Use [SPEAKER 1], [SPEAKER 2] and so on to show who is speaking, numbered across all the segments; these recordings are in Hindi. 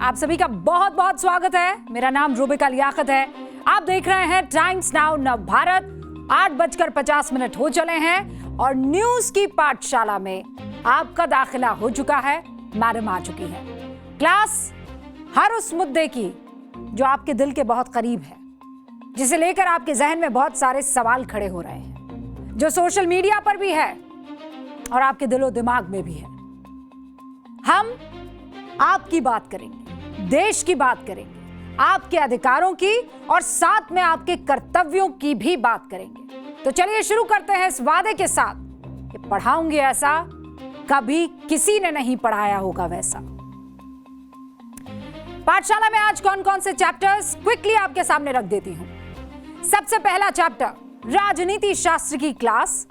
[SPEAKER 1] आप सभी का बहुत बहुत स्वागत है। मेरा नाम रूबिका लियाकत है। आप देख रहे हैं टाइम्स नाउ नव भारत। 8:50 हो चले हैं और न्यूज की पाठशाला में आपका दाखिला हो चुका है। मैडम आ चुकी है। क्लास हर उस मुद्दे की जो आपके दिल के बहुत करीब है, जिसे लेकर आपके जहन में बहुत सारे सवाल खड़े हो रहे हैं, जो सोशल मीडिया पर भी है और आपके दिलो दिमाग में भी है। हम आपकी बात करेंगे, देश की बात करेंगे, आपके अधिकारों की और साथ में आपके कर्तव्यों की भी बात करेंगे। तो चलिए शुरू करते हैं इस वादे के साथ कि पढ़ाऊंगी ऐसा कभी किसी ने नहीं पढ़ाया होगा वैसा। पाठशाला में आज कौन कौन से चैप्टर्स क्विकली आपके सामने रख देती हूं। सबसे पहला चैप्टर राजनीति शास्त्र की क्लास।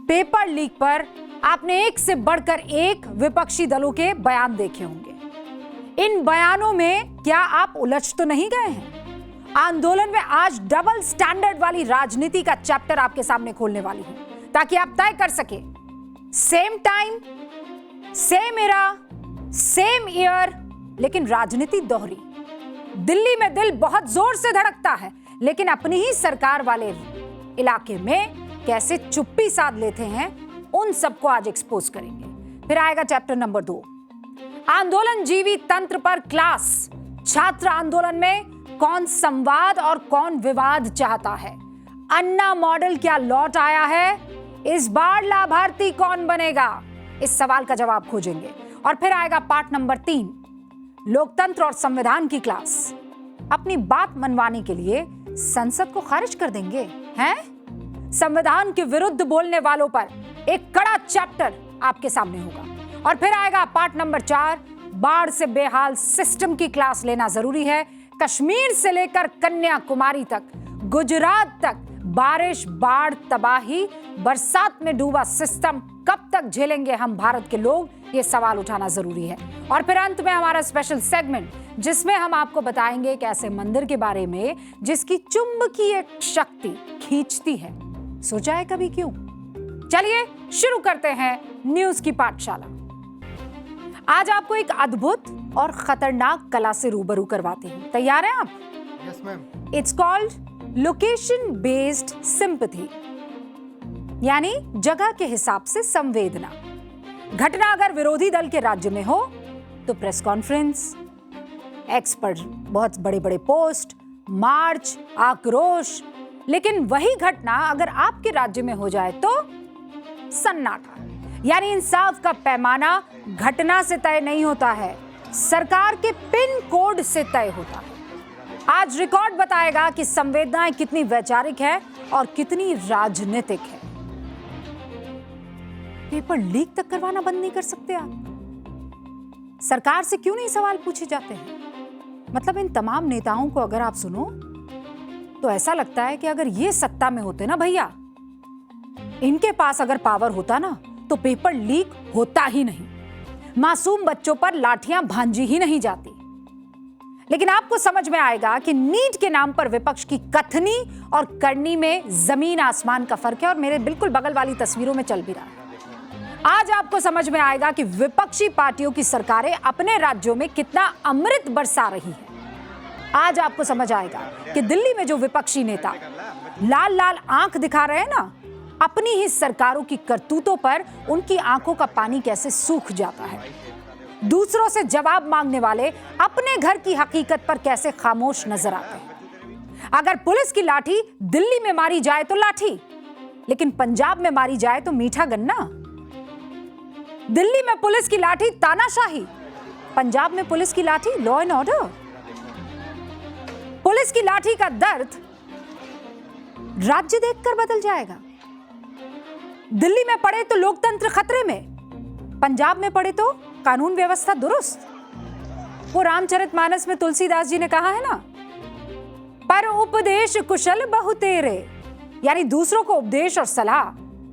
[SPEAKER 1] पेपर लीक पर आपने एक से बढ़कर एक विपक्षी दलों के बयान देखे होंगे। इन बयानों में क्या आप उलझ तो नहीं गए हैं? आंदोलन में आज डबल स्टैंडर्ड वाली राजनीति का चैप्टर आपके सामने खोलने वाली हूं, ताकि आप तय कर सके same time, same era, same year, लेकिन राजनीति दोहरी। दिल्ली में दिल बहुत जोर से धड़कता है, लेकिन अपनी ही सरकार वाले इलाके में कैसे चुप्पी साध लेते हैं, उन सबको आज एक्सपोज करेंगे। फिर आएगा चैप्टर नंबर 2, आंदोलन जीवी तंत्र पर क्लास। छात्र आंदोलन में कौन संवाद और कौन विवाद चाहता है? अन्ना मॉडल क्या लौट आया है? इस बार लाभार्थी कौन बनेगा? इस सवाल का जवाब खोजेंगे। और फिर आएगा पार्ट नंबर 3, लोकतंत्र और संविधान की क्लास। अपनी बात मनवाने के लिए संसद को खारिज कर देंगे हैं? संविधान के विरुद्ध बोलने वालों पर एक कड़ा चैप्टर आपके सामने होगा। और फिर आएगा पार्ट नंबर 4, बाढ़ से बेहाल सिस्टम की क्लास लेना जरूरी है। कश्मीर से लेकर कन्याकुमारी तक, गुजरात तक बारिश, बाढ़, तबाही, बरसात में डूबा सिस्टम कब तक झेलेंगे हम भारत के लोग? ये सवाल उठाना जरूरी है। और फिर अंत में हमारा स्पेशल सेगमेंट, जिसमें हम आपको बताएंगे एक ऐसे मंदिर के बारे में जिसकी चुंबकीय शक्ति खींचती है। सोचा है कभी क्यों? चलिए शुरू करते हैं न्यूज की पाठशाला। आज आपको एक अद्भुत और खतरनाक कला से रूबरू करवाते हैं। तैयार हैं आप?
[SPEAKER 2] Yes ma'am.
[SPEAKER 1] It's called location based sympathy, यानी जगह के हिसाब से संवेदना। घटना अगर विरोधी दल के राज्य में हो तो प्रेस कॉन्फ्रेंस, एक्सपर्ट, बहुत बड़े बड़े पोस्ट, मार्च, आक्रोश। लेकिन वही घटना अगर आपके राज्य में हो जाए तो सन्नाटा। यानी इंसाफ का पैमाना घटना से तय नहीं होता है, सरकार के पिन कोड से तय होता है। आज रिकॉर्ड बताएगा कि संवेदनाएं कितनी वैचारिक है और कितनी राजनीतिक है। पेपर लीक तक करवाना बंद नहीं कर सकते आप? सरकार से क्यों नहीं सवाल पूछे जाते हैं? मतलब इन तमाम नेताओं को अगर आप सुनो तो ऐसा लगता है कि अगर ये सत्ता में होते ना भैया, इनके पास अगर पावर होता ना, तो पेपर लीक होता ही नहीं, मासूम बच्चों पर लाठियां भांजी ही नहीं जाती। लेकिन आपको समझ में आएगा कि नीट के नाम पर विपक्ष की कथनी और करनी में जमीन आसमान का फर्क है, और मेरे बिल्कुल बगल वाली तस्वीरों में चल भी रहा है। आज आपको समझ में आएगा कि विपक्षी पार्टियों की सरकारें अपने राज्यों में कितना अमृत बरसा रही है। आज आपको समझ आएगा कि दिल्ली में जो विपक्षी नेता लाल लाल आंख दिखा रहे हैं ना, अपनी ही सरकारों की करतूतों पर उनकी आंखों का पानी कैसे सूख जाता है। दूसरों से जवाब मांगने वाले अपने घर की हकीकत पर कैसे खामोश नजर आते हैं। अगर पुलिस की लाठी दिल्ली में मारी जाए तो लाठी, लेकिन पंजाब में मारी जाए तो मीठा गन्ना। दिल्ली में पुलिस की लाठी तानाशाही, पंजाब में पुलिस की लाठी लॉ एंड ऑर्डर। पुलिस की लाठी का दर्द राज्य देखकर बदल जाएगा। दिल्ली में पड़े तो लोकतंत्र खतरे में, पंजाब में पड़े तो कानून व्यवस्था दुरुस्त। वो रामचरितमानस में तुलसीदास जी ने कहा है ना, पर उपदेश कुशल बहु तेरे, यानी दूसरों को उपदेश और सलाह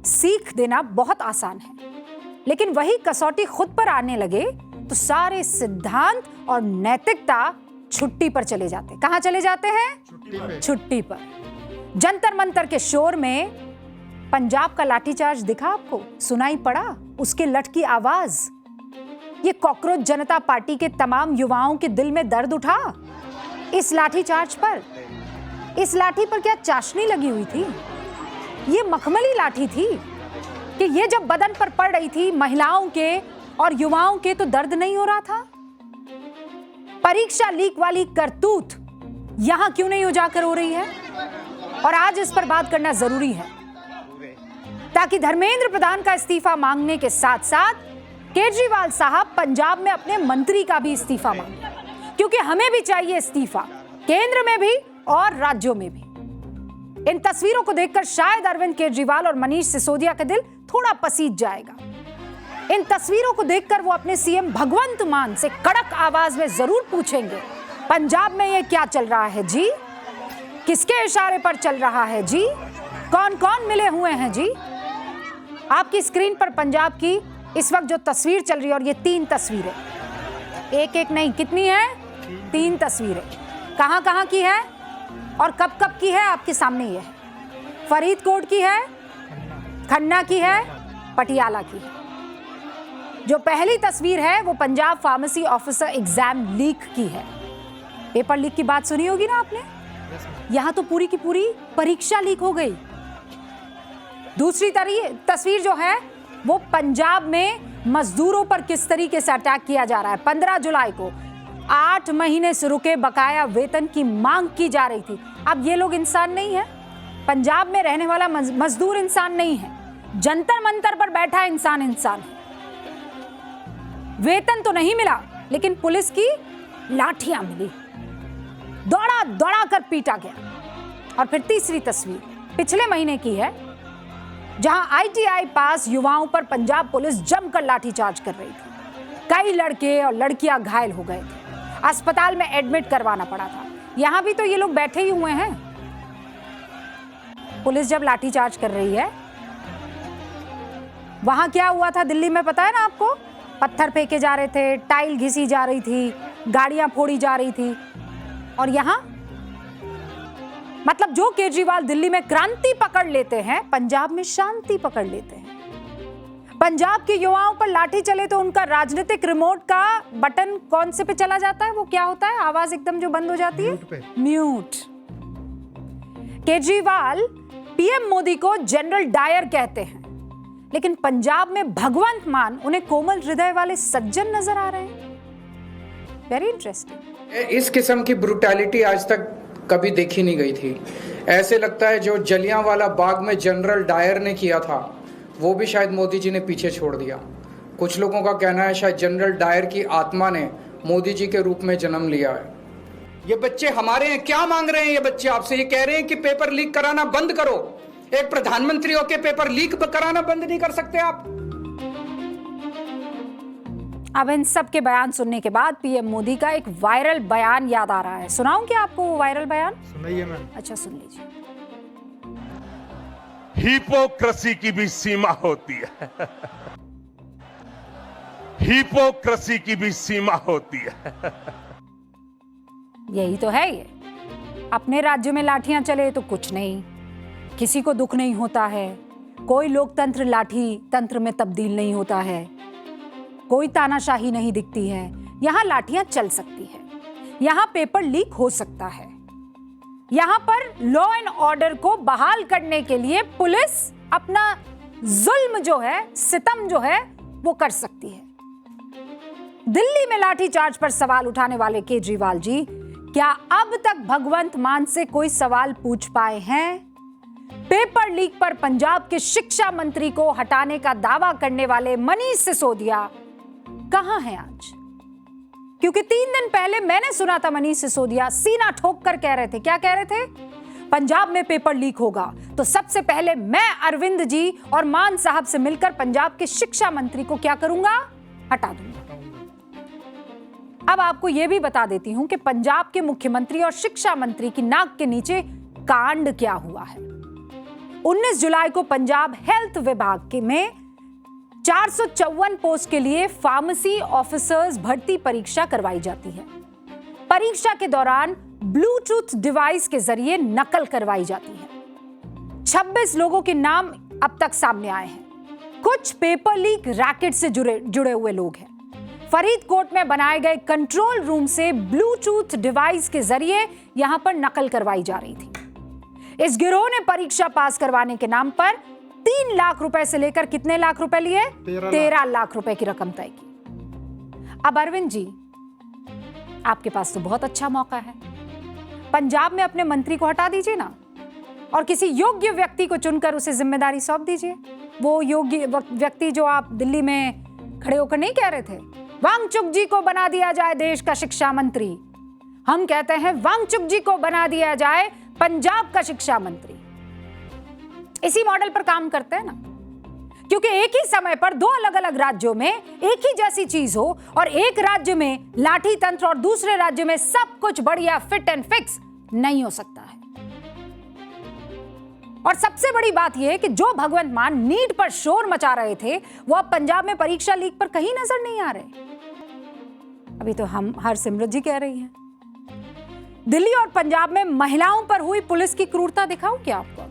[SPEAKER 1] सीख देना बहुत आसान है, लेकिन वही कसौटी खुद पर आने लगे तो सारे सिद्धांत और नैतिकता छुट्टी पर चले जाते। कहां चले जाते हैं? छुट्टी पर। जंतर मंतर के शोर में पंजाब का लाठीचार्ज दिखा आपको? सुनाई पड़ा उसके लठ की आवाज? ये कॉकरोच जनता पार्टी के तमाम युवाओं के दिल में दर्द उठा इस लाठीचार्ज पर? इस लाठी पर क्या चाशनी लगी हुई थी? ये मखमली लाठी थी कि ये जब बदन पर पड़ रही थी महिलाओं के और युवाओं के तो दर्द नहीं हो रहा था? परीक्षा लीक वाली करतूत यहां क्यों नहीं उजागर हो रही है? और आज इस पर बात करना जरूरी है ताकि धर्मेंद्र प्रधान का इस्तीफा मांगने के साथ साथ केजरीवाल साहब पंजाब में अपने मंत्री का भी इस्तीफा मांगे, क्योंकि हमें भी चाहिए इस्तीफा, केंद्र में भी और राज्यों में भी। इन तस्वीरों को देखकर शायद अरविंद केजरीवाल और मनीष सिसोदिया का दिल थोड़ा पसीज जाएगा। इन तस्वीरों को देखकर वो अपने सीएम भगवंत मान से कड़क आवाज में जरूर पूछेंगे, पंजाब में ये क्या चल रहा है जी? किसके इशारे पर चल रहा है जी? कौन कौन मिले हुए हैं जी? आपकी स्क्रीन पर पंजाब की इस वक्त जो तस्वीर चल रही है, और ये 3 तस्वीरें, एक एक नहीं, कितनी है? 3 तस्वीरें। कहां कहां की है और कब कब की है? आपके सामने ये है। फरीदकोट की है, खन्ना की है, पटियाला की है। जो पहली तस्वीर है वो Punjab pharmacy officer exam leak की है। पेपर लीक की बात सुनी होगी ना आपने? यहां तो पूरी की पूरी परीक्षा लीक हो गई। दूसरी तस्वीर जो है वो पंजाब में मजदूरों पर किस तरीके से अटैक किया जा रहा है। 15 जुलाई को 8 महीने से रुके बकाया वेतन की मांग की जा रही थी। अब ये लोग इंसान नहीं है? पंजाब में रहने वाला मजदूर इंसान नहीं है, जंतर मंतर पर बैठा इंसान है। वेतन तो नहीं मिला, लेकिन पुलिस की लाठियां मिली, दौड़ा दौड़ा कर पीटा गया। और फिर तीसरी तस्वीर पिछले महीने की है, जहां आईटीआई पास युवाओं पर पंजाब पुलिस जमकर लाठीचार्ज कर रही थी। कई लड़के और लड़कियां घायल हो गए थे, अस्पताल में एडमिट करवाना पड़ा था। यहां भी तो ये लोग बैठे ही हुए हैं। पुलिस जब लाठीचार्ज कर रही है, वहां क्या हुआ था दिल्ली में पता है ना आपको? पत्थर फेंके जा रहे थे, टाइल घिसी जा रही थी, गाड़ियां फोड़ी जा रही थी। और यहां मतलब जो केजरीवाल दिल्ली में क्रांति पकड़ लेते हैं, पंजाब में शांति पकड़ लेते हैं। पंजाब के युवाओं पर लाठी चले तो उनका राजनीतिक रिमोट का बटन कौन से पे चला जाता है? वो क्या होता है? आवाज एकदम जो बंद हो जाती है, म्यूट। केजरीवाल पीएम मोदी को जनरल डायर कहते हैं, लेकिन पंजाब में भगवंत मान उन्हें कोमल हृदय वाले सज्जन नजर आ रहे हैं। Very interesting.
[SPEAKER 2] इस किस्म की ब्रूटैलिटी आज तक कभी देखी नहीं गई थी। ऐसे लगता है जो जलियांवाला बाग में जनरल डायर ने किया था, वो भी शायद मोदी जी ने पीछे छोड़ दिया। कुछ लोगों का कहना है शायद जनरल डायर की आत्मा ने मोदी जी के रूप में जन्म लिया है। ये बच्चे हमारे हैं, क्या मांग रहे हैं ये बच्चे आपसे? ये कह रहे हैं कि पेपर लीक कराना बंद करो। एक प्रधानमंत्री होकर पेपर लीक कराना बंद नहीं कर सकते आप?
[SPEAKER 1] अब इन सब के बयान सुनने के बाद पीएम मोदी का एक वायरल बयान याद आ रहा है। सुनाऊं क्या आपको वो वायरल बयान?
[SPEAKER 3] सुनाइए मैम।
[SPEAKER 1] अच्छा सुन लीजिए।
[SPEAKER 4] हिपोक्रेसी की भी सीमा होती है। हिपोक्रेसी की भी सीमा होती है।
[SPEAKER 1] यही तो है ये। अपने राज्य में लाठियां चले तो कुछ नहीं, किसी को दुख नहीं होता है, कोई लोकतंत्र लाठी तंत्र में तब्दील नहीं होता है, कोई तानाशाही नहीं दिखती है। यहां लाठियां चल सकती है, यहां पेपर लीक हो सकता है, यहां पर लॉ एंड ऑर्डर को बहाल करने के लिए पुलिस अपना जुल्म जो है, सितम जो है, वो कर सकती है। दिल्ली में लाठीचार्ज पर सवाल उठाने वाले केजरीवाल जी क्या अब तक भगवंत मान से कोई सवाल पूछ पाए हैं? पेपर लीक पर पंजाब के शिक्षा मंत्री को हटाने का दावा करने वाले मनीष सिसोदिया कहां हैं आज? क्योंकि 3 दिन पहले मैंने सुना था मनीष सिसोदिया सीना ठोक कर कह रहे थे, क्या कह रहे थे? पंजाब में पेपर लीक होगा तो सबसे पहले मैं अरविंद जी और मान साहब से मिलकर पंजाब के शिक्षा मंत्री को क्या करूंगा? हटा दूंगा। अब आपको यह भी बता देती हूं कि पंजाब के मुख्यमंत्री और शिक्षा मंत्री की नाक के नीचे कांड क्या हुआ है। 19 जुलाई को पंजाब हेल्थ विभाग में 454 पोस्ट के लिए फार्मेसी ऑफिसर्स भर्ती परीक्षा करवाई जाती है। परीक्षा के दौरान ब्लूटूथ डिवाइस के जरिए नकल करवाई जाती है। 26 लोगों के नाम अब तक सामने आए हैं। कुछ पेपर लीक रैकेट से जुड़े हुए लोग हैं। फरीदकोट में बनाए गए कंट्रोल रूम से ब्लूटूथ डिवाइस के जरिए यहां पर नकल करवाई जा रही थी। इस गिरोह ने परीक्षा पास करवाने के नाम पर 3 लाख रुपए से लेकर कितने लाख रुपए लिए? 13 लाख रुपए की रकम तय की। अब अरविंद जी, आपके पास तो बहुत अच्छा मौका है, पंजाब में अपने मंत्री को हटा दीजिए ना और किसी योग्य व्यक्ति को चुनकर उसे जिम्मेदारी सौंप दीजिए। वो योग्य व्यक्ति जो आप दिल्ली में खड़े होकर नहीं कह रहे थे, वांगचुक जी को बना दिया जाए देश का शिक्षा मंत्री। हम कहते हैं वांगचुक जी को बना दिया जाए पंजाब का शिक्षा मंत्री। इसी मॉडल पर काम करते हैं ना, क्योंकि एक ही समय पर 2 अलग अलग राज्यों में एक ही जैसी चीज हो और एक राज्य में लाठी तंत्र और दूसरे राज्य में सब कुछ बढ़िया फिट एंड फिक्स नहीं हो सकता है। और सबसे बड़ी बात यह है कि जो भगवंत मान नीट पर शोर मचा रहे थे वो अब पंजाब में परीक्षा लीक पर कहीं नजर नहीं आ रहे। अभी तो हम हरसिमरत जी कह रही हैं। दिल्ली और पंजाब में महिलाओं पर हुई पुलिस की क्रूरता दिखाऊं क्या आपको?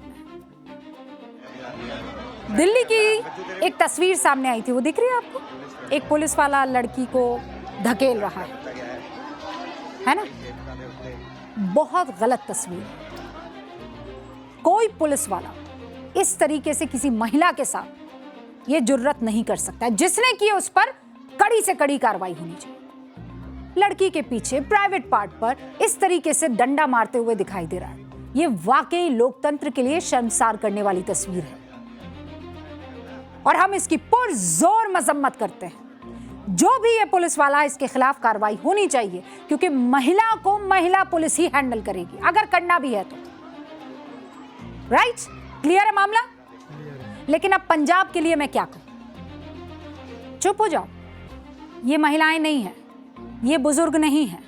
[SPEAKER 1] दिल्ली की एक तस्वीर सामने आई थी, वो दिख रही है आपको? एक पुलिस वाला लड़की को धकेल रहा है ना? बहुत गलत तस्वीर। कोई पुलिस वाला इस तरीके से किसी महिला के साथ ये जुर्रत नहीं कर सकता है। जिसने की उस पर कड़ी से कड़ी कार्रवाई होनी चाहिए। लड़की के पीछे प्राइवेट पार्ट पर इस तरीके से डंडा मारते हुए दिखाई दे रहा है। ये वाकई लोकतंत्र के लिए शर्मसार करने वाली तस्वीर है और हम इसकी पुरजोर मजम्मत करते हैं। जो भी ये पुलिस वाला है, इसके खिलाफ कार्रवाई होनी चाहिए, क्योंकि महिला को महिला पुलिस ही हैंडल करेगी, अगर करना भी है तो। राइट? क्लियर है मामला? लेकिन अब पंजाब के लिए मैं क्या कहूं? चुप हो जाओ। ये महिलाएं नहीं हैं, ये बुजुर्ग नहीं हैं।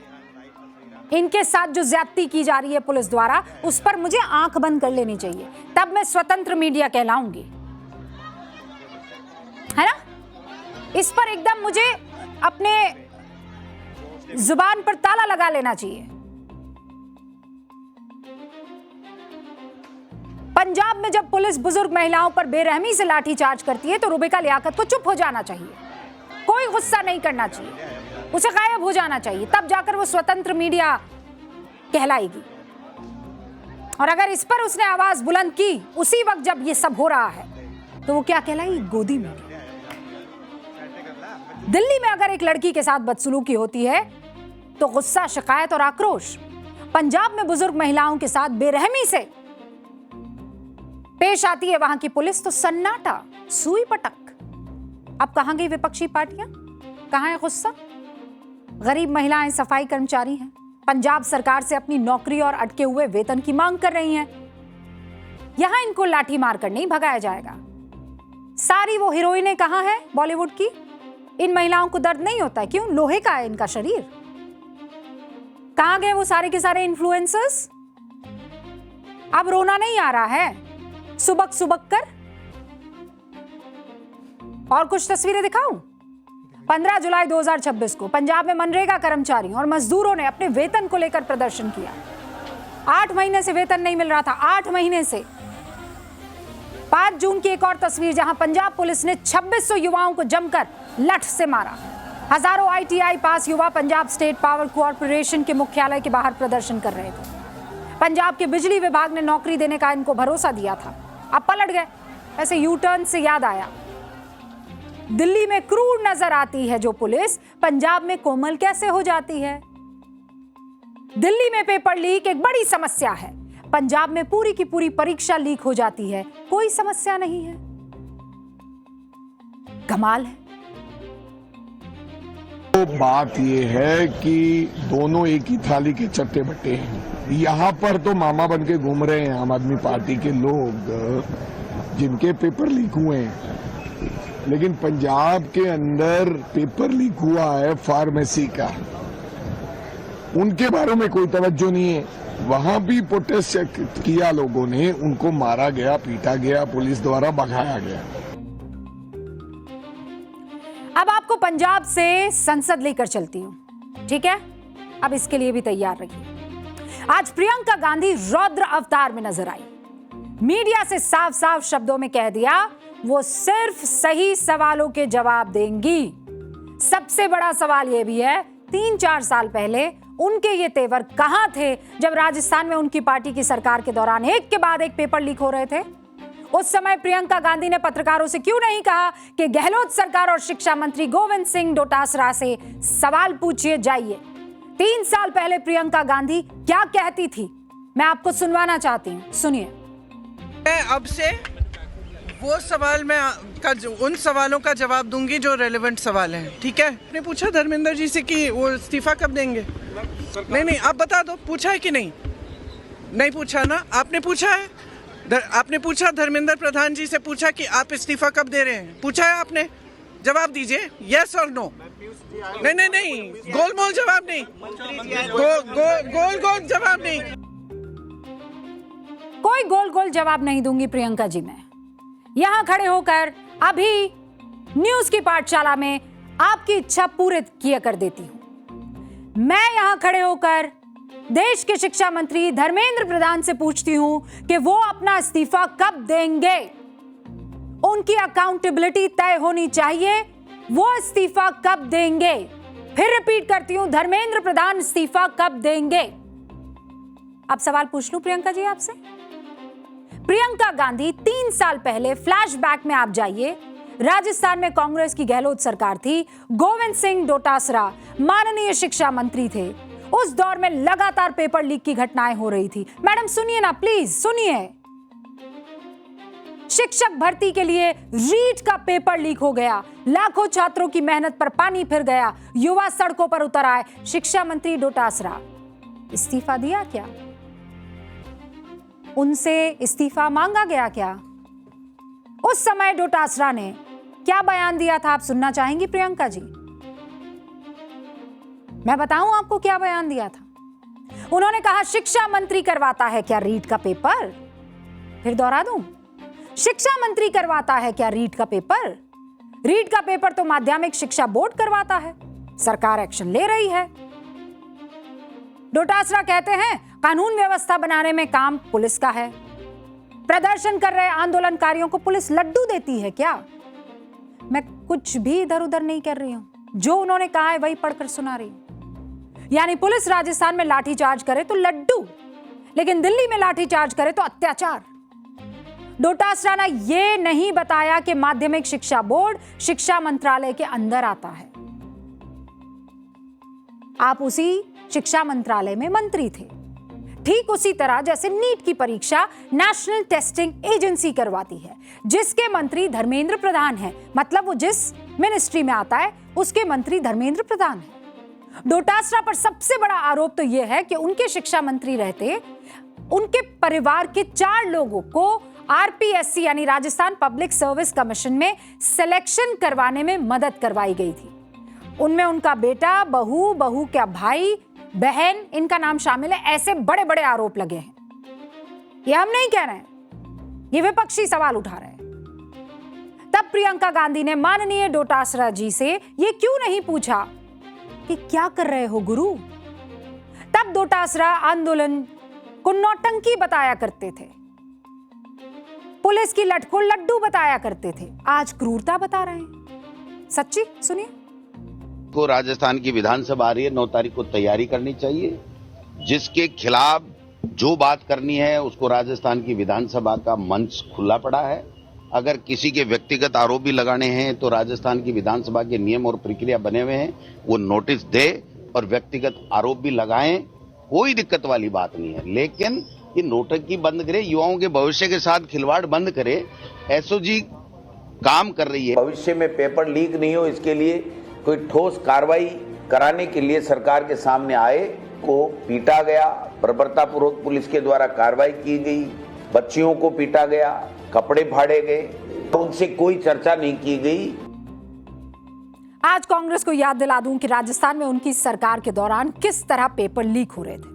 [SPEAKER 1] इनके साथ जो ज्यादती की जा रही है पुलिस द्वारा, उस पर मुझे आंख बंद कर लेनी चाहिए, तब मैं स्वतंत्र मीडिया कहलाऊंगी, है ना? इस पर एकदम मुझे अपने जुबान पर ताला लगा लेना चाहिए। पंजाब में जब पुलिस बुजुर्ग महिलाओं पर बेरहमी से लाठीचार्ज करती है तो रुबिका लियाकत को चुप हो जाना चाहिए, कोई गुस्सा नहीं करना चाहिए, उसे गायब हो जाना चाहिए, तब जाकर वो स्वतंत्र मीडिया कहलाएगी। और अगर इस पर उसने आवाज बुलंद की उसी वक्त जब ये सब हो रहा है, तो वो क्या कहलाएगी? गोदी मीडिया। दिल्ली में अगर एक लड़की के साथ बदसलूकी होती है तो गुस्सा, शिकायत और आक्रोश। पंजाब में बुजुर्ग महिलाओं के साथ बेरहमी से पेश आती है वहां की पुलिस तो सन्नाटा, सुई पटक। अब कहां गई विपक्षी पार्टियां? कहां है गुस्सा? गरीब महिलाएं सफाई कर्मचारी हैं, पंजाब सरकार से अपनी नौकरी और अटके हुए वेतन की मांग कर रही हैं। यहां इनको लाठी मारकर नहीं भगाया जाएगा। सारी वो हीरोइनें कहां हैं बॉलीवुड की? इन महिलाओं को दर्द नहीं होता है? क्यों? लोहे का है इनका शरीर। कहां गए वो सारे के सारे इन्फ्लुएंसर्स? अब रोना नहीं आ रहा है, सुबक सुबक कर। और कुछ तस्वीरें दिखाऊं? 15 जुलाई 2026 को पंजाब में मनरेगा कर्मचारियों और मजदूरों ने अपने वेतन को लेकर प्रदर्शन किया। 8 महीने से वेतन नहीं मिल रहा था, 8 महीने से। 5 जून की एक और तस्वीर जहां पंजाब पुलिस ने 2600 युवाओं को जमकर लठ से मारा। हजारों ITI पास युवा पंजाब स्टेट पावर कॉर्पोरेशन के मुख्यालय के बाहर प्रदर्शन कर रहे थे। पंजाब के बिजली विभाग ने नौकरी देने का इनको भरोसा दिया था, अब पलट गए। ऐसे यू टर्न से याद आया, दिल्ली में क्रूर नजर आती है जो पुलिस, पंजाब में कोमल कैसे हो जाती है? दिल्ली में पेपर लीक एक बड़ी समस्या है, पंजाब में पूरी की पूरी परीक्षा लीक हो जाती है, कोई समस्या नहीं है। कमाल है।
[SPEAKER 3] तो बात यह है कि दोनों एक ही थाली के चट्टे बट्टे हैं। यहाँ पर तो मामा बन के घूम रहे हैं आम आदमी पार्टी के लोग जिनके पेपर लीक हुए हैं, लेकिन पंजाब के अंदर पेपर लीक हुआ है फार्मेसी का, उनके बारे में कोई तवज्जो नहीं है। वहां भी प्रोटेस्ट किया लोगों ने, उनको मारा गया, पीटा गया, पुलिस द्वारा भगाया गया।
[SPEAKER 1] अब आपको पंजाब से संसद लेकर चलती हूं, ठीक है? अब इसके लिए भी तैयार रहिए। आज प्रियंका गांधी रौद्र अवतार में नजर आई। मीडिया से साफ साफ शब्दों में कह दिया वो सिर्फ सही सवालों के जवाब देंगी। सबसे बड़ा सवाल यह भी है 3-4 साल पहले उनके ये तेवर कहां थे जब राजस्थान में उनकी पार्टी की सरकार के दौरान एक के बाद एक पेपर लीक हो रहे थे। उस समय प्रियंका गांधी ने पत्रकारों से क्यों नहीं कहा कि गहलोत सरकार और शिक्षा मंत्री गोविंद सिंह डोटासरा से सवाल पूछिए जाइए। 3 साल पहले प्रियंका गांधी क्या कहती थी, मैं आपको सुनवाना चाहती हूं, सुनिए।
[SPEAKER 5] मैं अब से वो सवाल उन सवालों का जवाब दूंगी जो रेलेवेंट सवाल हैं, ठीक है। आपने पूछा धर्मेंद्र जी से कि वो इस्तीफा कब देंगे? नहीं, आप बता दो, पूछा है कि नहीं? नहीं पूछा ना, आपने पूछा है? आपने पूछा धर्मेंद्र प्रधान जी से पूछा कि आप इस्तीफा कब दे रहे हैं? पूछा है आपने? जवाब दीजिए, यस और नो। नहीं, गोलमोल जवाब नहीं, गोल जवाब नहीं।
[SPEAKER 1] कोई गोल जवाब नहीं दूंगी प्रियंका जी। मैं यहां खड़े होकर अभी न्यूज की पाठशाला में आपकी इच्छा पूरी किया कर देती हूं। मैं यहां खड़े होकर देश के शिक्षा मंत्री धर्मेंद्र प्रधान से पूछती हूं कि वो अपना इस्तीफा कब देंगे। उनकी अकाउंटेबिलिटी तय होनी चाहिए, वो इस्तीफा कब देंगे। फिर रिपीट करती हूं, धर्मेंद्र प्रधान इस्तीफा कब देंगे। अब सवाल पूछ लूं प्रियंका जी आपसे। प्रियंका गांधी 3 साल पहले फ्लैशबैक में आप जाइए, राजस्थान में कांग्रेस की गहलोत सरकार थी, गोविंद सिंह डोटासरा माननीय शिक्षा मंत्री थे। उस दौर में लगातार पेपर लीक की घटनाएं हो रही थी। मैडम सुनिए ना, प्लीज सुनिए। शिक्षक भर्ती के लिए रीट का पेपर लीक हो गया, लाखों छात्रों की मेहनत पर पानी फिर गया, युवा सड़कों पर उतर आए। शिक्षा मंत्री डोटासरा इस्तीफा दिया क्या? उनसे इस्तीफा मांगा गया क्या? उस समय डोटासरा ने क्या बयान दिया था, आप सुनना चाहेंगी प्रियंका जी? मैं बताऊं आपको क्या बयान दिया था। उन्होंने कहा शिक्षा मंत्री करवाता है क्या रीट का पेपर? फिर दोहरा दूं, शिक्षा मंत्री करवाता है क्या रीट का पेपर? रीट का पेपर तो माध्यमिक शिक्षा बोर्ड करवाता है, सरकार एक्शन ले रही है। डोटासरा कहते हैं कानून व्यवस्था बनाने में काम पुलिस का है। प्रदर्शन कर रहे आंदोलनकारियों को पुलिस लड्डू देती है क्या? मैं कुछ भी इधर उधर नहीं कर रही हूं, जो उन्होंने कहा है वही पढ़कर सुना रही हूं। यानी पुलिस राजस्थान में लाठीचार्ज करे तो लड्डू, लेकिन दिल्ली में लाठीचार्ज करे तो अत्याचार। डोटासरा ने यह नहीं बताया कि माध्यमिक शिक्षा बोर्ड शिक्षा मंत्रालय के अंदर आता है। आप उसी शिक्षा मंत्रालय में मंत्री थे, ठीक उसी तरह जैसे नीट की परीक्षा नेशनल टेस्टिंग एजेंसी करवाती है, जिसके मंत्री धर्मेंद्र प्रधान हैं। मतलब वो जिस मिनिस्ट्री में आता है उसके मंत्री धर्मेंद्र प्रधान हैं। डोटासरा पर सबसे बड़ा आरोप तो यह है कि उनके शिक्षा मंत्री रहते उनके परिवार के 4 लोगों को आरपीएससी यानी राजस्थान पब्लिक सर्विस कमीशन में सिलेक्शन करवाने में मदद करवाई गई थी। उनमें उनका बेटा, बहू का भाई, बहन, इनका नाम शामिल है। ऐसे बड़े बड़े आरोप लगे हैं। ये हम नहीं कह रहे हैं, ये विपक्षी सवाल उठा रहे हैं। तब प्रियंका गांधी ने माननीय डोटासरा जी से ये क्यों नहीं पूछा कि क्या कर रहे हो गुरु? तब डोटासरा आंदोलन को नौटंकी बताया करते थे, पुलिस की लठ को लड्डू बताया करते थे। आज क्रूरता बता रहे हैं। सच्ची सुनिए।
[SPEAKER 6] को राजस्थान की विधानसभा आ रही है, 9 तारीख को तैयारी करनी चाहिए। जिसके खिलाफ जो बात करनी है उसको राजस्थान की विधानसभा का मंच खुला पड़ा है। अगर किसी के व्यक्तिगत आरोप भी लगाने हैं तो राजस्थान की विधानसभा के नियम और प्रक्रिया बने हुए हैं, वो नोटिस दे और व्यक्तिगत आरोप भी लगाएं, कोई दिक्कत वाली बात नहीं है। लेकिन ये नोटंकी बंद करे, युवाओं के भविष्य के साथ खिलवाड़ बंद करे। एसओजी काम कर रही है,
[SPEAKER 7] भविष्य में पेपर लीक नहीं हो इसके लिए कोई ठोस कार्रवाई कराने के लिए सरकार के सामने आए। को पीटा गया, बर्बरतापूर्वक पुलिस के द्वारा कार्रवाई की गई, बच्चियों को पीटा गया, कपड़े फाड़े गए, तो उनसे कोई चर्चा नहीं की गई।
[SPEAKER 1] आज कांग्रेस को याद दिला दूं कि राजस्थान में उनकी सरकार के दौरान किस तरह पेपर लीक हो रहे थे।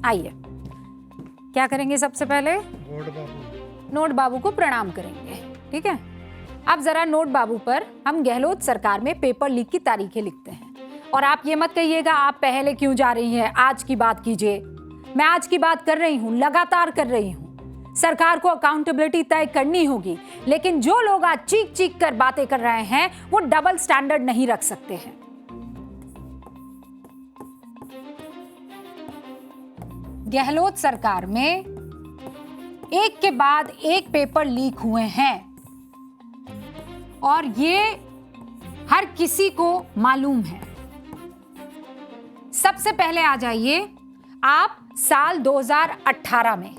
[SPEAKER 1] आइए, क्या करेंगे? सबसे पहले नोट बाबू को प्रणाम करेंगे, ठीक है। अब जरा नोट बाबू पर हम गहलोत सरकार में पेपर लीक की तारीखें लिखते हैं। और आप ये मत कहिएगा आप पहले क्यों जा रही हैं, आज की बात कीजिए। मैं आज की बात कर रही हूं, लगातार कर रही हूं। सरकार को अकाउंटेबिलिटी तय करनी होगी, लेकिन जो लोग आज चीख चीख कर बातें कर रहे हैं वो डबल स्टैंडर्ड नहीं रख सकते हैं। गहलोत सरकार में एक के बाद एक पेपर लीक हुए हैं और ये हर किसी को मालूम है। सबसे पहले आ जाइए आप साल 2018 में।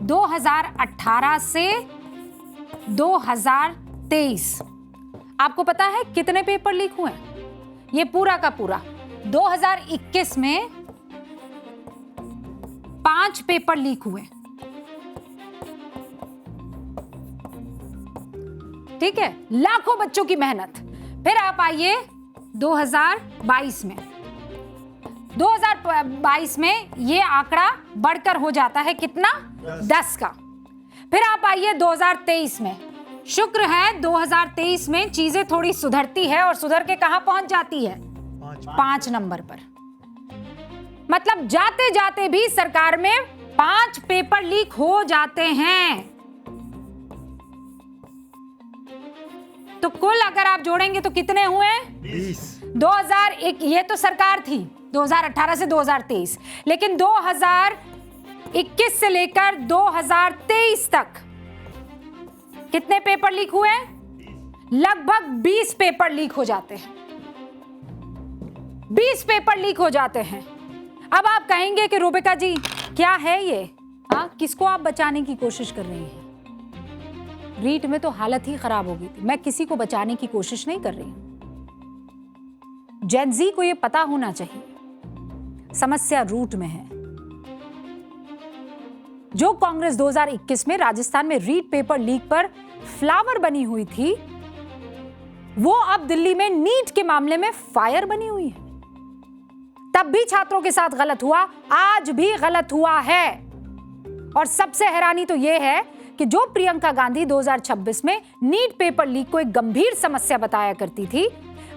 [SPEAKER 1] 2018 से 2023 आपको पता है कितने पेपर लीक हुए? ये पूरा का पूरा 2021 में 5 पेपर लीक हुए। ठीक है, लाखों बच्चों की मेहनत। फिर आप आइए 2022 में। 2022 में ये आंकड़ा बढ़कर हो जाता है कितना? 10 का। फिर आप आइए 2023 में। शुक्र है 2023 में चीजें थोड़ी सुधरती है और सुधर के कहां पहुंच जाती है? 5 नंबर पर। मतलब जाते जाते भी सरकार में 5 पेपर लीक हो जाते हैं। तो कुल अगर आप जोड़ेंगे तो कितने हुए? 20। 2001 ये तो सरकार थी 2018 से 2023, लेकिन 2021 से लेकर 2023 तक कितने पेपर लीक हुए? लगभग 20 पेपर लीक हो जाते हैं। 20 पेपर लीक हो जाते हैं। अब आप कहेंगे कि रूबिका जी क्या है ये? हाँ, किसको आप बचाने की कोशिश कर रही हैं? रीट में तो हालत ही खराब हो गई थी। मैं किसी को बचाने की कोशिश नहीं कर रही हूं। जेन ज़ी को यह पता होना चाहिए समस्या रूट में है। जो कांग्रेस 2021 में राजस्थान में रीट पेपर लीक पर फ्लावर बनी हुई थी, वो अब दिल्ली में नीट के मामले में फायर बनी हुई है। तब भी छात्रों के साथ गलत हुआ, आज भी गलत हुआ है। और सबसे हैरानी तो यह है कि जो प्रियंका गांधी 2026 में नीट पेपर लीक को एक गंभीर समस्या बताया करती थी,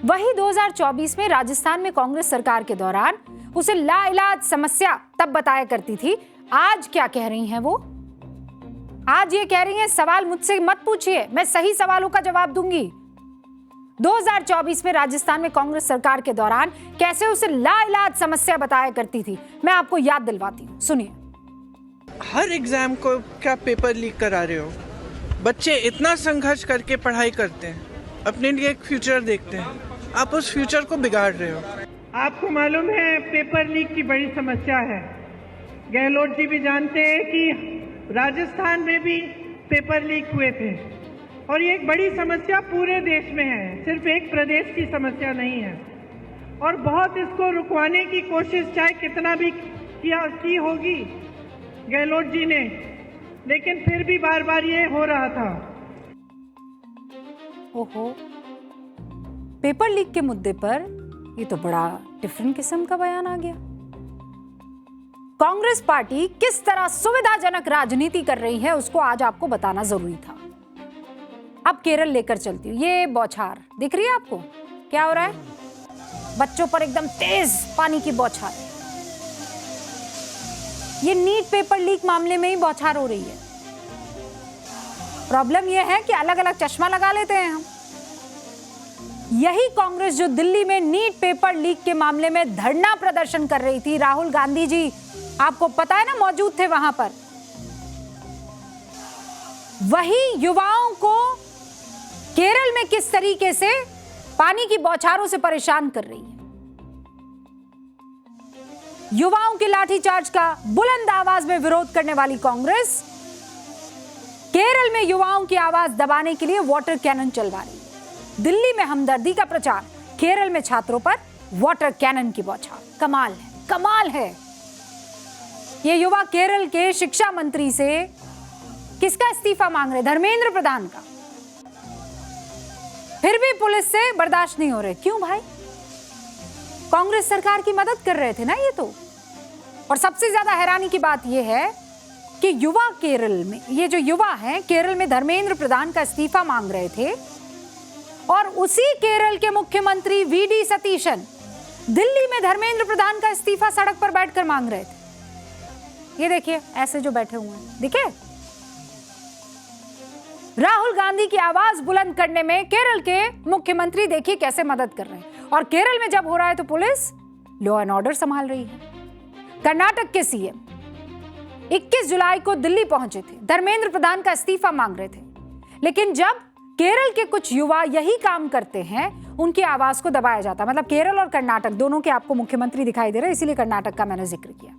[SPEAKER 1] वही 2024 में राजस्थान में कांग्रेस सरकार के दौरान उसे लाइलाज समस्या तब बताया करती थी। आज क्या कह रही हैं वो? आज ये कह रही हैं सवाल मुझसे मत पूछिए, मैं सही सवालों का जवाब दूंगी। 2024 में राजस्थान में कांग्रेस सरकार के दौरान कैसे उसे लाइलाज समस्या बताया करती थी, मैं आपको याद दिलवाती हूं, सुनिए।
[SPEAKER 5] हर एग्जाम को क्या पेपर लीक करा रहे हो? बच्चे इतना संघर्ष करके पढ़ाई करते हैं, अपने लिए एक फ्यूचर देखते हैं, आप उस फ्यूचर को बिगाड़ रहे हो।
[SPEAKER 8] आपको मालूम है पेपर लीक की बड़ी समस्या है। गहलोत जी भी जानते हैं कि राजस्थान में भी पेपर लीक हुए थे और ये एक बड़ी समस्या पूरे देश में है, सिर्फ एक प्रदेश की समस्या नहीं है। और बहुत इसको रुकवाने की कोशिश चाहे कितना भी की होगी गहलोत जी ने, लेकिन फिर भी बार बार ये हो रहा था।
[SPEAKER 1] ओहो, पेपर लीक के मुद्दे पर ये तो बड़ा डिफरेंट किस्म का बयान आ गया। कांग्रेस पार्टी किस तरह सुविधाजनक राजनीति कर रही है उसको आज आपको बताना जरूरी था। अब केरल लेकर चलती हूं। ये बौछार दिख रही है आपको? क्या हो रहा है? बच्चों पर एकदम तेज पानी की बौछार। ये नीट पेपर लीक मामले में ही बौछार हो रही है। प्रॉब्लम यह है कि अलग अलग चश्मा लगा लेते हैं हम। यही कांग्रेस जो दिल्ली में नीट पेपर लीक के मामले में धरना प्रदर्शन कर रही थी, राहुल गांधी जी आपको पता है ना मौजूद थे वहां पर, वही युवाओं को केरल में किस तरीके से पानी की बौछारों से परेशान कर रही है। युवाओं के लाठीचार्ज का बुलंद आवाज में विरोध करने वाली कांग्रेस केरल में युवाओं की आवाज दबाने के लिए वाटर कैनन चलवा रही है। दिल्ली में हमदर्दी का प्रचार, केरल में छात्रों पर वाटर कैनन की बौछार। कमाल है, कमाल है। ये युवा केरल के शिक्षा मंत्री से किसका इस्तीफा मांग रहे? धर्मेंद्र प्रधान का। फिर भी पुलिस से बर्दाश्त नहीं हो रहे। क्यों भाई? कांग्रेस सरकार की मदद कर रहे थे ना ये तो। और सबसे ज्यादा हैरानी की बात यह है कि युवा केरल में, ये जो युवा हैं केरल में धर्मेंद्र प्रधान का इस्तीफा मांग रहे थे और उसी केरल के मुख्यमंत्री वीडी सतीशन दिल्ली में धर्मेंद्र प्रधान का इस्तीफा सड़क पर बैठकर मांग रहे थे। ये देखिए ऐसे जो बैठे हुए हैं, दिखे? राहुल गांधी की आवाज बुलंद करने में केरल के मुख्यमंत्री देखिए कैसे मदद कर रहे हैं। और केरल में जब हो रहा है तो पुलिस लॉ एंड ऑर्डर संभाल रही है। कर्नाटक के सीएम 21 जुलाई को दिल्ली पहुंचे थे, धर्मेंद्र प्रधान का इस्तीफा मांग रहे थे, लेकिन जब केरल के कुछ युवा यही काम करते हैं उनकी आवाज को दबाया जाता है। मतलब केरल और कर्नाटक दोनों के आपको मुख्यमंत्री दिखाई दे रहे हैं, इसीलिए कर्नाटक का मैंने जिक्र किया।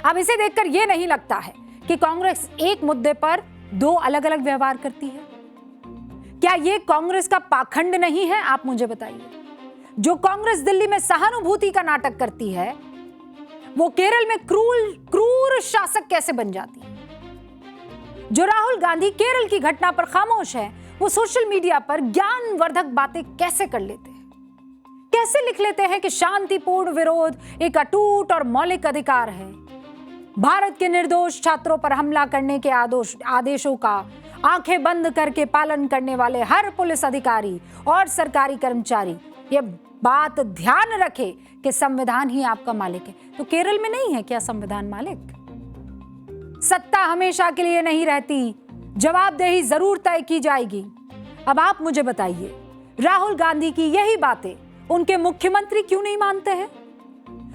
[SPEAKER 1] अब इसे देखकर यह नहीं लगता है कि कांग्रेस एक मुद्दे पर दो अलग अलग व्यवहार करती है। क्या यह कांग्रेस का पाखंड नहीं है? आप मुझे बताइए। जो कांग्रेस दिल्ली में सहानुभूति का नाटक करती है वो केरल में क्रूर शासक कैसे बन जाती है? जो राहुल गांधी केरल की घटना पर खामोश है वो सोशल मीडिया पर ज्ञानवर्धक बातें कैसे कर लेते हैं? कैसे लिख लेते हैं कि शांतिपूर्ण विरोध एक अटूट और मौलिक अधिकार है। भारत के निर्दोष छात्रों पर हमला करने के आदेशों का आंखें बंद करके पालन करने वाले हर पुलिस अधिकारी और सरकारी कर्मचारी ये बात ध्यान रखे कि संविधान ही आपका मालिक है। तो केरल में नहीं है क्या संविधान मालिक? सत्ता हमेशा के लिए नहीं रहती, जवाबदेही जरूर तय की जाएगी। अब आप मुझे बताइए, राहुल गांधी की यही बातें उनके मुख्यमंत्री क्यों नहीं मानते हैं?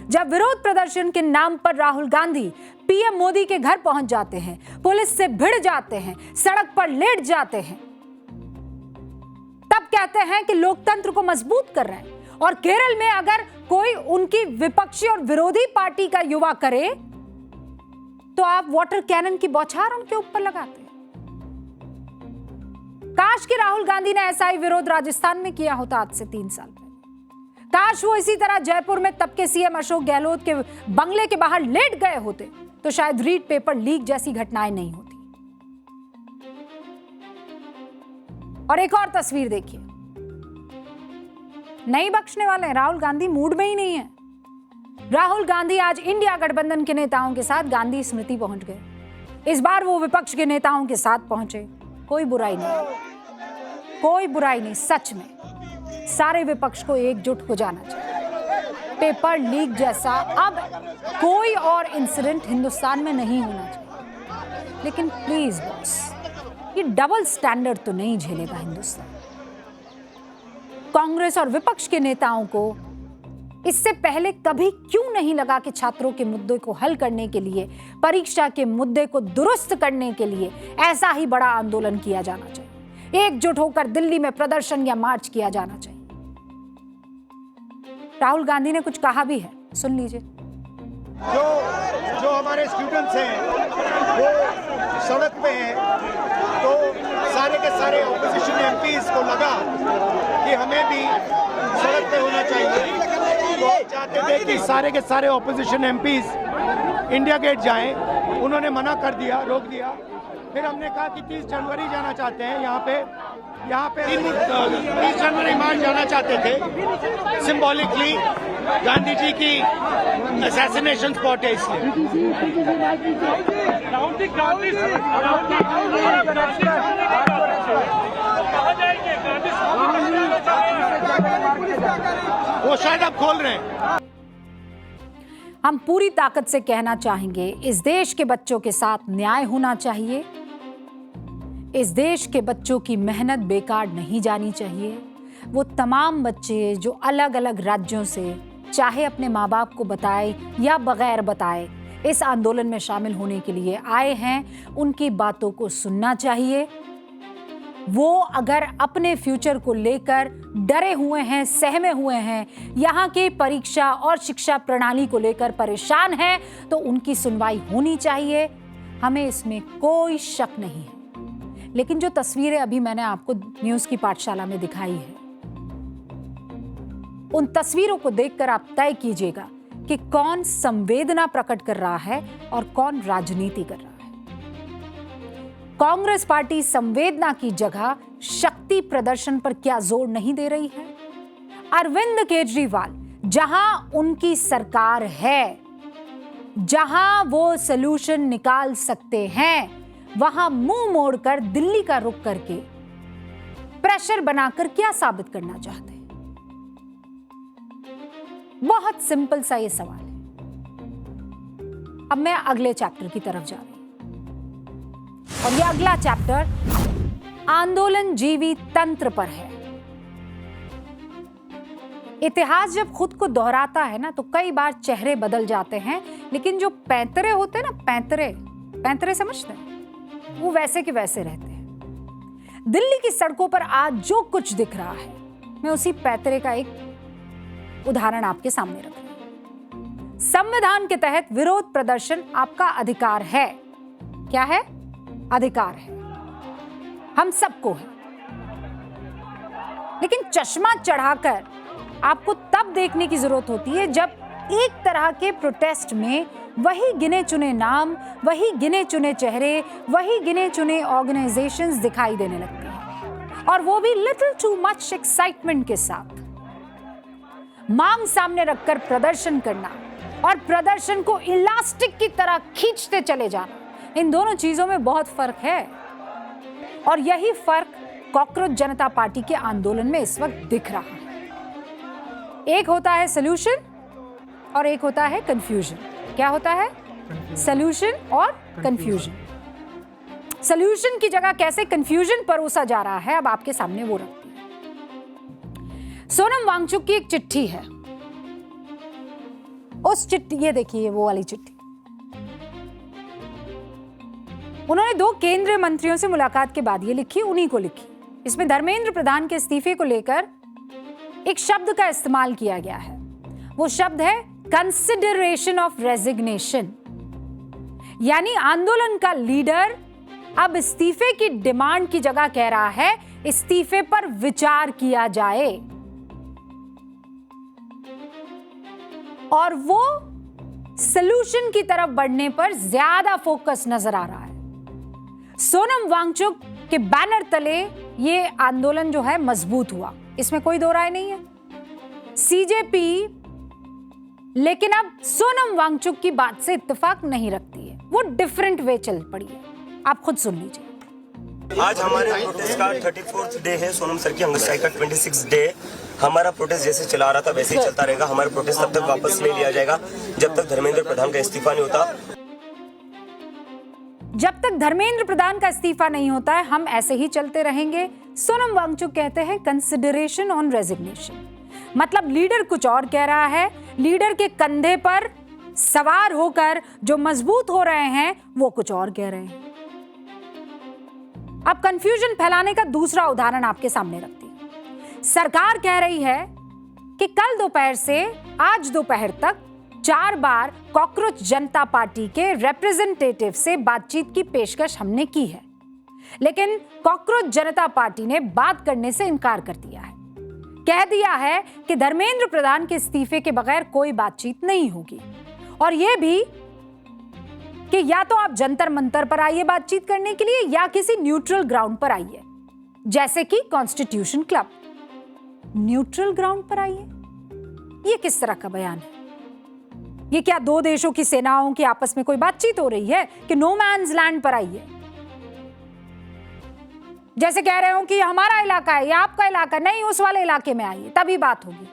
[SPEAKER 1] जब विरोध प्रदर्शन के नाम पर राहुल गांधी पीएम मोदी के घर पहुंच जाते हैं, पुलिस से भिड़ जाते हैं, सड़क पर लेट जाते हैं, तब कहते हैं कि लोकतंत्र को मजबूत कर रहे हैं। और केरल में अगर कोई उनकी विपक्षी और विरोधी पार्टी का युवा करे तो आप वाटर कैनन की बौछार उनके ऊपर लगाते हैं। काश कि राहुल गांधी ने ऐसा ही विरोध राजस्थान में किया होता आज से 3 साल पहले। काश वो इसी तरह जयपुर में तब के सीएम अशोक गहलोत के बंगले के बाहर लेट गए होते तो शायद रीड पेपर लीक जैसी घटनाएं नहीं होती। और एक और तस्वीर देखिए, नहीं बख्शने वाले हैं। राहुल गांधी मूड में ही नहीं है। राहुल गांधी आज इंडिया गठबंधन के नेताओं के साथ गांधी स्मृति पहुंच गए। इस बार वो विपक्ष के नेताओं के साथ पहुंचे। कोई बुराई नहीं, कोई बुराई नहीं। सच में सारे विपक्ष को एकजुट हो जाना चाहिए। पेपर लीक जैसा अब कोई और इंसिडेंट हिंदुस्तान में नहीं होना चाहिए। लेकिन प्लीज बॉस, ये डबल स्टैंडर्ड तो नहीं झेलेगा हिंदुस्तान। कांग्रेस और विपक्ष के नेताओं को इससे पहले कभी क्यों नहीं लगा कि छात्रों के मुद्दे को हल करने के लिए, परीक्षा के मुद्दे को दुरुस्त करने के लिए ऐसा ही बड़ा आंदोलन किया जाना चाहिए, एकजुट होकर दिल्ली में प्रदर्शन या मार्च किया जाना चाहिए। राहुल गांधी ने कुछ कहा भी है, सुन लीजिए।
[SPEAKER 9] जो हमारे स्टूडेंट्स हैं वो सड़क पे हैं, तो सारे के सारे ऑपोजिशन एमपीज को लगा कि हमें भी सड़क पे होना चाहिए। तो चाहते थे कि सारे के सारे ऑपोजिशन एमपीज इंडिया गेट जाएं, उन्होंने मना कर दिया, रोक दिया। फिर हमने कहा कि 30 जनवरी जाना चाहते हैं, यहाँ पे 30 जनवरी मार्च जाना चाहते थे। सिंबॉलिकली गांधी जी की असैसिनेशन स्पॉट है इसलिए। वो शायद अब खोल रहे हैं।
[SPEAKER 1] हम पूरी ताकत से कहना चाहेंगे, इस देश के बच्चों के साथ न्याय होना चाहिए। इस देश के बच्चों की मेहनत बेकार नहीं जानी चाहिए। वो तमाम बच्चे जो अलग अलग राज्यों से, चाहे अपने माँ बाप को बताए या बगैर बताए, इस आंदोलन में शामिल होने के लिए आए हैं, उनकी बातों को सुनना चाहिए। वो अगर अपने फ्यूचर को लेकर डरे हुए हैं, सहमे हुए हैं, यहाँ की परीक्षा और शिक्षा प्रणाली को लेकर परेशान हैं, तो उनकी सुनवाई होनी चाहिए। हमें इसमें कोई शक नहीं है। लेकिन जो तस्वीरें अभी मैंने आपको न्यूज़ की पाठशाला में दिखाई है, उन तस्वीरों को देखकर आप तय कीजिएगा कि कौन संवेदना प्रकट कर रहा है और कौन राजनीति कर रहा है। कांग्रेस पार्टी संवेदना की जगह शक्ति प्रदर्शन पर क्या जोर नहीं दे रही है? अरविंद केजरीवाल जहां उनकी सरकार है, जहां वो सलूशन निकाल सकते हैं, वहां मुंह मोड़कर दिल्ली का रुख करके प्रेशर बनाकर क्या साबित करना चाहते हैं? बहुत सिंपल सा ये सवाल है। अब मैं अगले चैप्टर की तरफ जा रही हूं और ये अगला चैप्टर आंदोलन जीवी तंत्र पर है। इतिहास जब खुद को दोहराता है ना तो कई बार चेहरे बदल जाते हैं, लेकिन जो पैंतरे होते हैं ना, पैंतरे समझते हैं, वो वैसे के वैसे रहते हैं। दिल्ली की सड़कों पर आज जो कुछ दिख रहा है, मैं उसी पैंतरे का एक उदाहरण आपके सामने रख रही हूं। संविधान के तहत विरोध प्रदर्शन आपका अधिकार है। क्या है? अधिकार है, हम सबको है। लेकिन चश्मा चढ़ाकर आपको तब देखने की जरूरत होती है जब एक तरह के प्रोटेस्ट में वही गिने चुने नाम, वही गिने चुने चेहरे, वही गिने चुने ऑर्गेनाइजेशंस दिखाई देने लगते हैं, और वो भी लिटिल टू मच एक्साइटमेंट के साथ। मांग सामने रखकर प्रदर्शन करना और प्रदर्शन को इलास्टिक की तरह खींचते चले जाना, इन दोनों चीजों में बहुत फर्क है। और यही फर्क कॉकरोच जनता पार्टी के आंदोलन में इस वक्त दिख रहा है। एक होता है सॉल्यूशन और एक होता है कंफ्यूजन। क्या होता है? सॉल्यूशन और कंफ्यूजन। सॉल्यूशन की जगह कैसे कंफ्यूजन परोसा जा रहा है, अब आपके सामने वो रखती है। सोनम वांगचुक की एक चिट्ठी है। उस चिट्ठी, ये देखिए वो वाली चिट्ठी, उन्होंने 2 केंद्रीय मंत्रियों से मुलाकात के बाद ये लिखी, उन्हीं को लिखी। इसमें धर्मेंद्र प्रधान के इस्तीफे को लेकर एक शब्द का इस्तेमाल किया गया है। वो शब्द है कंसिडरेशन ऑफ रेजिग्नेशन, यानी आंदोलन का लीडर अब इस्तीफे की डिमांड की जगह कह रहा है इस्तीफे पर विचार किया जाए, और वो सॉल्यूशन की तरफ बढ़ने पर ज्यादा फोकस नजर आ रहा है। सोनम वांगचुक के बैनर तले ये आंदोलन जो है मजबूत हुआ, इसमें कोई दो राय नहीं है। सीजेपी लेकिन अब सोनम वांगचुक की बात से इत्तेफाक नहीं रखती है, वो डिफरेंट वे चल पड़ी है। आप खुद सुन लीजिए।
[SPEAKER 10] आज हमारे प्रोटेस्ट का 34th डे है, सोनम सर की हंगर स्ट्राइक का 26th डे। हमारा प्रोटेस्ट जैसे चला रहा था वैसे ही चलता रहेगा। हमारा प्रोटेस्ट तब तक वापस ले लिया जाएगा जब तक धर्मेंद्र प्रधान का इस्तीफा नहीं होता।
[SPEAKER 1] जब तक धर्मेंद्र प्रधान का इस्तीफा नहीं होता है, हम ऐसे ही चलते रहेंगे। सोनम वांगचुक कहते हैं कंसिडरेशन ऑन रेजिग्नेशन, मतलब लीडर कुछ और कह रहा है। लीडर के कंधे पर सवार होकर जो मजबूत हो रहे हैं वो कुछ और कह रहे हैं। अब कंफ्यूजन फैलाने का दूसरा उदाहरण आपके सामने रखती हूं। सरकार कह रही है कि कल दोपहर से आज दोपहर तक 4 बार कॉकरोच जनता पार्टी के रिप्रेजेंटेटिव से बातचीत की पेशकश हमने की है, लेकिन कॉकरोच जनता पार्टी ने बात करने से इनकार कर दिया है। कह दिया है कि धर्मेंद्र प्रधान के इस्तीफे के बगैर कोई बातचीत नहीं होगी, और यह भी कि या तो आप जंतर मंतर पर आइए बातचीत करने के लिए या किसी न्यूट्रल ग्राउंड पर आइए, जैसे कि कॉन्स्टिट्यूशन क्लब। न्यूट्रल ग्राउंड पर आइए, यह किस तरह का बयान है? ये क्या 2 देशों की सेनाओं की आपस में कोई बातचीत हो रही है कि नो मैन्स लैंड पर आइए? जैसे कह रहे हो कि हमारा इलाका है या आपका इलाका नहीं, उस वाले इलाके में आइए तभी बात होगी।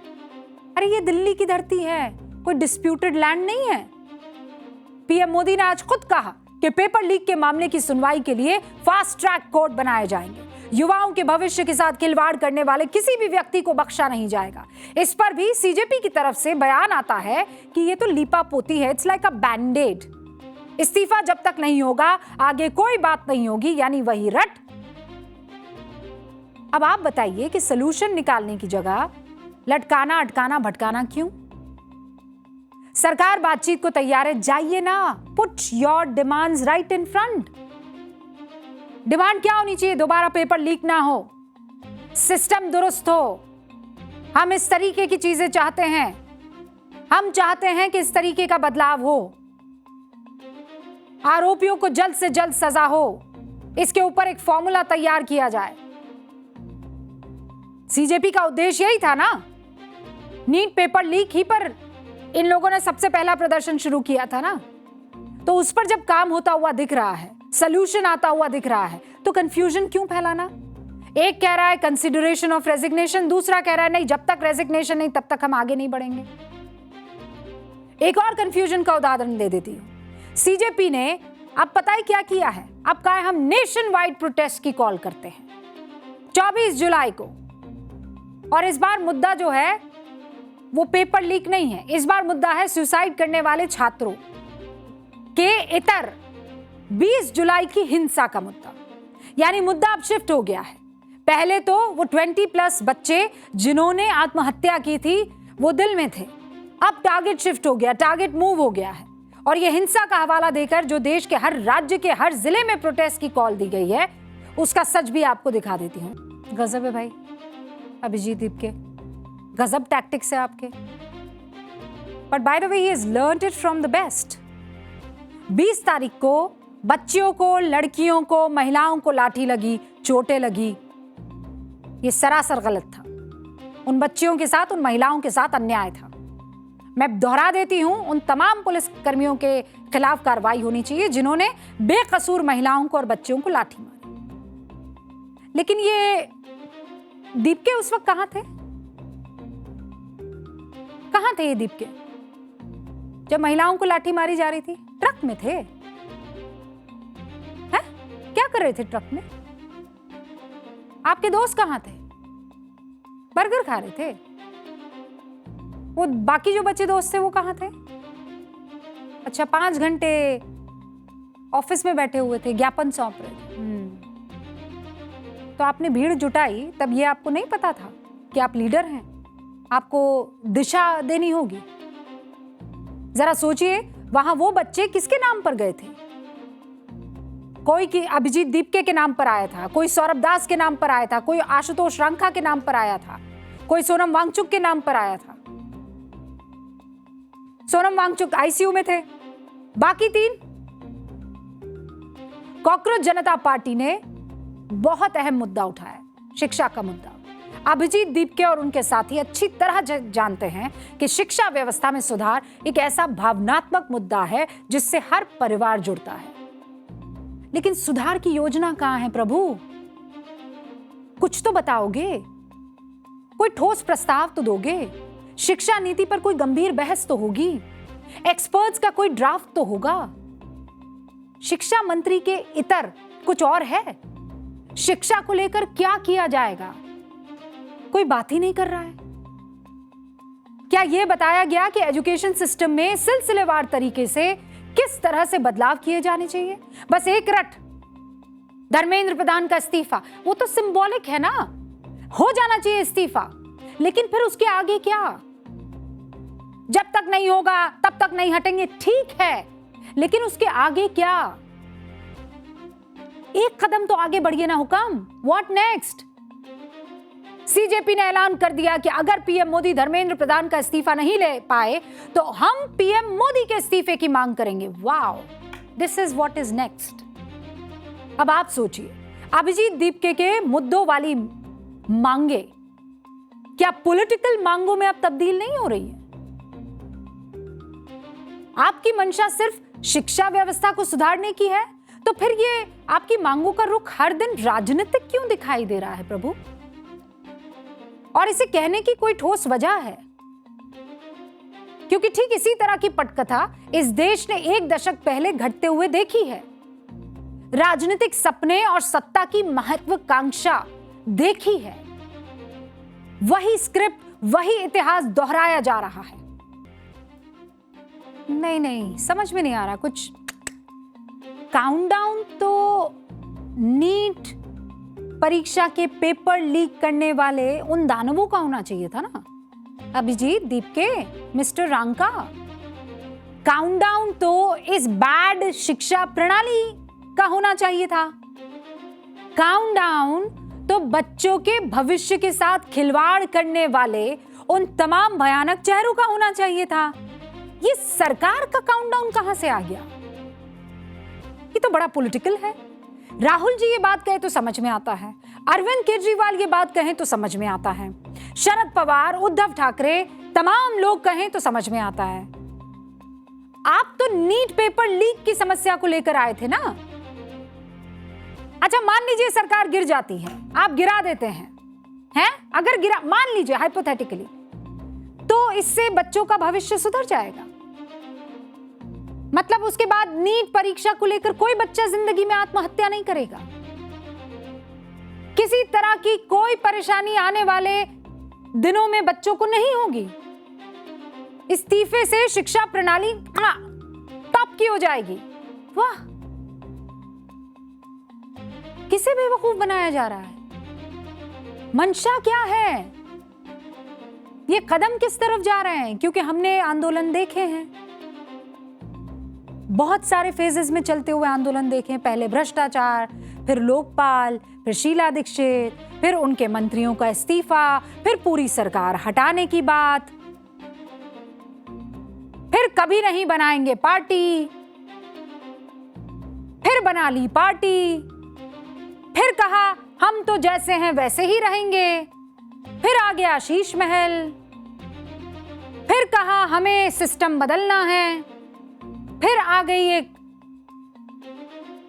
[SPEAKER 1] अरे ये दिल्ली की धरती है, कोई डिस्प्यूटेड लैंड नहीं है। पीएम मोदी ने आज खुद कहा कि पेपर लीक के मामले की सुनवाई के लिए फास्ट ट्रैक कोर्ट बनाए जाएंगे। युवाओं के भविष्य के साथ खिलवाड़ करने वाले किसी भी व्यक्ति को बख्शा नहीं जाएगा। इस पर भी सीजेपी की तरफ से बयान आता है कि ये तो लीपा पोती है, इट्स लाइक अ बैंडेड। इस्तीफा जब तक नहीं होगा आगे कोई बात नहीं होगी, यानी वही रट। अब आप बताइए कि सॉल्यूशन निकालने की जगह लटकाना, अटकाना, भटकाना क्यों? सरकार बातचीत को तैयार है, जाइए ना, put your demands right in front. Demand क्या होनी चाहिए? दोबारा पेपर लीक ना हो, सिस्टम दुरुस्त हो। हम इस तरीके की चीजें चाहते हैं। हम चाहते हैं कि इस तरीके का बदलाव हो, आरोपियों को जल्द से जल्द सजा हो, इसके ऊपर एक फॉर्मूला तैयार किया जाए। सीजेपी का उद्देश्य यही था ना। नीट पेपर लीक ही पर इन लोगों ने सबसे पहला प्रदर्शन शुरू किया था ना, तो उस पर जब काम होता हुआ दिख रहा है, सॉल्यूशन आता हुआ दिख रहा है, तो कंफ्यूजन क्यों फैलाना? एक कह रहा है कंसिडरेशन ऑफ रेजिग्नेशन, दूसरा कह रहा है नहीं, जब तक रेजिग्नेशन नहीं तब तक हम आगे नहीं बढ़ेंगे। एक और कंफ्यूजन का उदाहरण दे देती हूं। सीजेपी ने अब पता है क्या किया है? अब कहा है हम नेशन वाइड प्रोटेस्ट की कॉल करते हैं। 24 जुलाई को। और इस बार मुद्दा जो है वो पेपर लीक नहीं है, इस बार मुद्दा है सुसाइड करने वाले छात्रों के इतर 20 जुलाई की हिंसा का मुद्दा। यानी मुद्दा अब शिफ्ट हो गया है। पहले तो वो 20+ बच्चे जिन्होंने आत्महत्या की थी वो दिल में थे, अब टारगेट शिफ्ट हो गया, टारगेट मूव हो गया है। और ये हिंसा का हवाला देकर जो देश के हर राज्य के हर जिले में प्रोटेस्ट की कॉल दी गई है उसका सच भी आपको दिखा देती हूँ। गजब है भाई अभिजीत दीपके, गजब टैक्टिक्स है आपके। But by the way he has learned it from the best. 20 तारीख को बच्चियों को, लड़कियों को, महिलाओं को लाठी लगी, चोटें लगी, ये सरासर गलत था। उन बच्चियों के साथ, उन महिलाओं के साथ अन्याय था। मैं दोहरा देती हूं, उन तमाम पुलिस कर्मियों के खिलाफ कार्रवाई होनी चाहिए जिन्होंने बेकसूर महिलाओं को और बच्चियों को लाठी मारी। लेकिन ये दीपके उस वक्त कहां थे? कहां थे ये दीपके जब महिलाओं को लाठी मारी जा रही थी? ट्रक में थे। हैं? क्या कर रहे थे ट्रक में? आपके दोस्त कहां थे? बर्गर खा रहे थे। वो बाकी जो बच्चे दोस्त थे वो कहां थे? अच्छा, 5 घंटे ऑफिस में बैठे हुए थे, ज्ञापन सौंप रहे थे। तो आपने भीड़ जुटाई, तब ये आपको नहीं पता था कि आप लीडर हैं, आपको दिशा देनी होगी। जरा सोचिए, वहां वो बच्चे किसके नाम पर गए थे? कोई की अभिजीत दीपके के नाम पर आया था, कोई सौरभ दास के नाम पर आया था, कोई आशुतोष रंका के नाम पर आया था, कोई सोनम वांगचुक के नाम पर आया था। सोनम वांगचुक आईसीयू में थे, बाकी 3। कॉकरोच जनता पार्टी ने बहुत अहम मुद्दा उठाया, शिक्षा का मुद्दा। अभिजीत दीपके और उनके साथी अच्छी तरह जानते हैं कि शिक्षा व्यवस्था में सुधार एक ऐसा भावनात्मक मुद्दा है जिससे हर परिवार जुड़ता है। लेकिन सुधार की योजना कहां है प्रभु? कुछ तो बताओगे, कोई ठोस प्रस्ताव तो दोगे। शिक्षा नीति पर कोई गंभीर बहस तो होगी, एक्सपर्ट्स का कोई ड्राफ्ट तो होगा। शिक्षा मंत्री के इतर कुछ और है। शिक्षा को लेकर क्या किया जाएगा, कोई बात ही नहीं कर रहा है। क्या यह बताया गया कि एजुकेशन सिस्टम में सिलसिलेवार तरीके से किस तरह से बदलाव किए जाने चाहिए? बस एक रट, धर्मेंद्र प्रधान का इस्तीफा, वो तो सिंबॉलिक है ना, हो जाना चाहिए इस्तीफा, लेकिन फिर उसके आगे क्या? जब तक नहीं होगा तब तक नहीं हटेंगे, ठीक है, लेकिन उसके आगे क्या? एक कदम तो आगे बढ़िए ना हुक्म। What next? सीजेपी ने ऐलान कर दिया कि अगर पीएम मोदी धर्मेंद्र प्रधान का इस्तीफा नहीं ले पाए तो हम पीएम मोदी के इस्तीफे की मांग करेंगे। Wow, this is what is next. अब आप सोचिए, अभिजीत दीपके के मुद्दों वाली मांगे क्या पॉलिटिकल मांगों में अब तब्दील नहीं हो रही है? आपकी मंशा सिर्फ शिक्षा व्यवस्था को सुधारने की है, तो फिर ये आपकी मांगों का रुख हर दिन राजनीतिक क्यों दिखाई दे रहा है प्रभु? और इसे कहने की कोई ठोस वजह है? क्योंकि ठीक इसी तरह की पटकथा इस देश ने 1 दशक पहले घटते हुए देखी है। राजनीतिक सपने और सत्ता की महत्वाकांक्षा देखी है। वही स्क्रिप्ट, वही इतिहास दोहराया जा रहा है। नहीं, समझ में नहीं आ रहा कुछ। काउंटडाउन तो नीट परीक्षा के पेपर लीक करने वाले उन दानवों का होना चाहिए था ना, अभिजीत दीपके, मिस्टर रंका। काउंटडाउन तो इस बैड शिक्षा प्रणाली का होना चाहिए था। काउंटडाउन तो बच्चों के भविष्य के साथ खिलवाड़ करने वाले उन तमाम भयानक चेहरों का होना चाहिए था। ये सरकार का काउंटडाउन कहां से आ गया? ये तो बड़ा पॉलिटिकल है। राहुल जी ये बात कहे तो समझ में आता है, अरविंद केजरीवाल ये बात कहें तो समझ में आता है, शरद पवार, उद्धव ठाकरे, तमाम लोग कहें तो समझ में आता है। आप तो नीट पेपर लीक की समस्या को लेकर आए थे ना। अच्छा, मान लीजिए सरकार गिर जाती है, आप गिरा देते हैं, अगर गिरा, मान लीजिए हाइपोथेटिकली, तो इससे बच्चों का भविष्य सुधर जाएगा। मतलब उसके बाद नीट परीक्षा को लेकर कोई बच्चा जिंदगी में आत्महत्या नहीं करेगा। किसी तरह की कोई परेशानी आने वाले दिनों में बच्चों को नहीं होगी। इस्तीफे से शिक्षा प्रणाली टॉप की हो जाएगी। वाह, किसे बेवकूफ बनाया जा रहा है? मंशा क्या है? ये कदम किस तरफ जा रहे हैं? क्योंकि हमने आंदोलन देखे हैं, बहुत सारे फेजेस में चलते हुए आंदोलन देखे हैं। पहले भ्रष्टाचार, फिर लोकपाल, फिर शीला दीक्षित, फिर उनके मंत्रियों का इस्तीफा, फिर पूरी सरकार हटाने की बात, फिर कभी नहीं बनाएंगे पार्टी, फिर बना ली पार्टी, फिर कहा हम तो जैसे हैं वैसे ही रहेंगे, फिर आ गया शीश महल, फिर कहा हमें सिस्टम बदलना है, फिर आ गई एक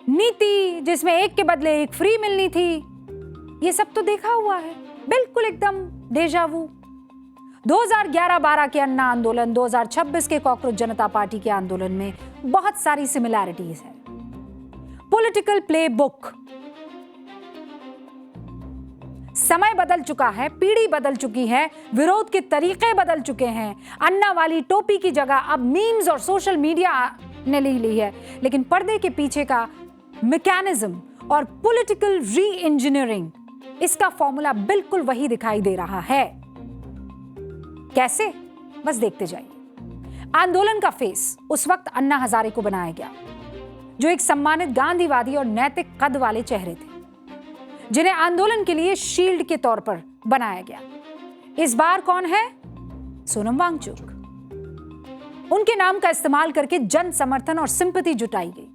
[SPEAKER 1] नीति जिसमें एक के बदले एक फ्री मिलनी थी। ये सब तो देखा हुआ है, बिल्कुल एकदम डेजा वू। 2011-12 के अन्ना आंदोलन, 2026 के कॉकरोच जनता पार्टी के आंदोलन में बहुत सारी सिमिलैरिटीज है। पॉलिटिकल प्ले बुक, समय बदल चुका है, पीढ़ी बदल चुकी है, विरोध के तरीके बदल चुके हैं। अन्ना वाली टोपी की जगह अब मीम्स और सोशल मीडिया ने ले ली है, लेकिन पर्दे के पीछे का मैकेनिज्म और पॉलिटिकल री इंजीनियरिंग, इसका फॉर्मूला बिल्कुल वही दिखाई दे रहा है। कैसे? बस देखते जाइए। आंदोलन का फेस उस वक्त अन्ना हजारे को बनाया गया, जो एक सम्मानित गांधीवादी और नैतिक कद वाले चेहरे थे, जिन्हें आंदोलन के लिए शील्ड के तौर पर बनाया गया। इस बार कौन है? सोनम वांगचुक। उनके नाम का इस्तेमाल करके जन समर्थन और सिंपैथी जुटाई गई।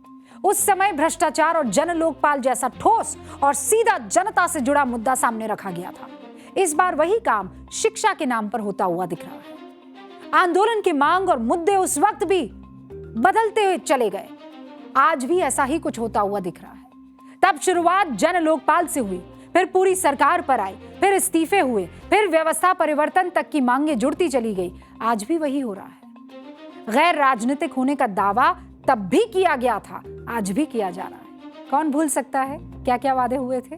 [SPEAKER 1] उस समय भ्रष्टाचार और जन लोकपाल जैसा ठोस और सीधा जनता से जुड़ा मुद्दा सामने रखा गया था। इस बार वही काम शिक्षा के नाम पर होता हुआ दिख रहा है। आंदोलन की मांग और मुद्दे उस वक्त भी बदलते हुए चले गए, आज भी ऐसा ही कुछ होता हुआ दिख रहा है। तब शुरुआत जन लोकपाल से हुई, फिर पूरी सरकार पर आई, फिर इस्तीफे हुए, फिर व्यवस्था परिवर्तन तक की मांगें जुड़ती चली गई। आज भी वही हो रहा है। गैर राजनीतिक होने का दावा तब भी किया गया था, आज भी किया जा रहा है। कौन भूल सकता है क्या क्या वादे हुए थे?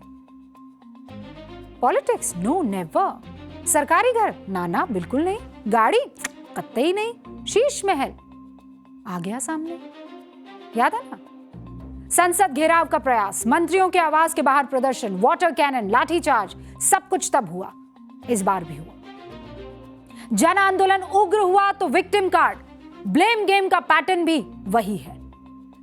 [SPEAKER 1] पॉलिटिक्स? No, never. सरकारी घर? ना, बिल्कुल नहीं। गाड़ी? कतई नहीं। शीश महल आ गया सामने, याद है ना? संसद घेराव का प्रयास, मंत्रियों के आवास के बाहर प्रदर्शन, वाटर कैनन, लाठीचार्ज, सब कुछ तब हुआ, इस बार भी हुआ। जन आंदोलन उग्र हुआ तो विक्टिम कार्ड, ब्लेम गेम का पैटर्न भी वही है।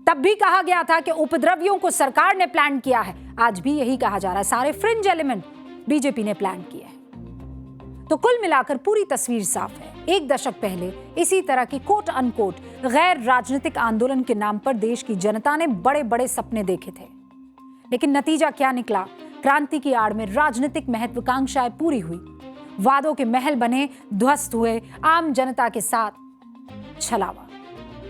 [SPEAKER 1] तब भी कहा गया था कि उपद्रवियों को सरकार ने प्लान किया है, आज भी यही कहा जा रहा है। सारे फ्रिंज एलिमेंट बीजेपी ने प्लान किया है। तो कुल मिलाकर पूरी तस्वीर साफ है। एक दशक पहले इसी तरह की कोट अनकोट गैर राजनीतिक आंदोलन के नाम पर देश की जनता ने बड़े बड़े सपने देखे थे, लेकिन नतीजा क्या निकला? क्रांति की आड़ में राजनीतिक महत्वाकांक्षाएं पूरी हुई, वादों के महल बने, ध्वस्त हुए, आम जनता के साथ छलावा।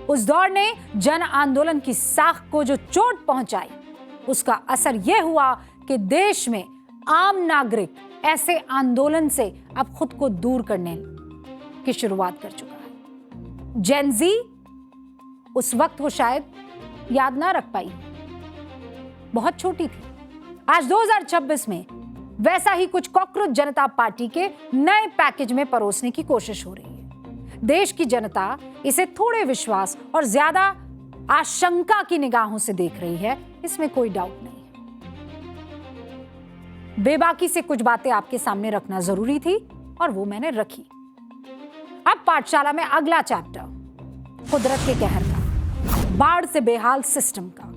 [SPEAKER 1] उस दौर ने जन आंदोलन की साख को जो चोट पहुंचाई, उसका असर यह हुआ कि देश में आम नागरिक ऐसे आंदोलन से अब खुद को दूर करने की शुरुआत कर चुका है। जेन ज़ी उस वक्त वो शायद याद ना रख पाई, बहुत छोटी थी। आज 2026 में वैसा ही कुछ कॉकरोच जनता पार्टी के नए पैकेज में परोसने की कोशिश हो रही है। देश की जनता इसे थोड़े विश्वास और ज्यादा आशंका की निगाहों से देख रही है, इसमें कोई डाउट नहीं है। बेबाकी से कुछ बातें आपके सामने रखना जरूरी थी और वो मैंने रखी। अब पाठशाला में अगला चैप्टर कुदरत के कहर का, बाढ़ से बेहाल सिस्टम का।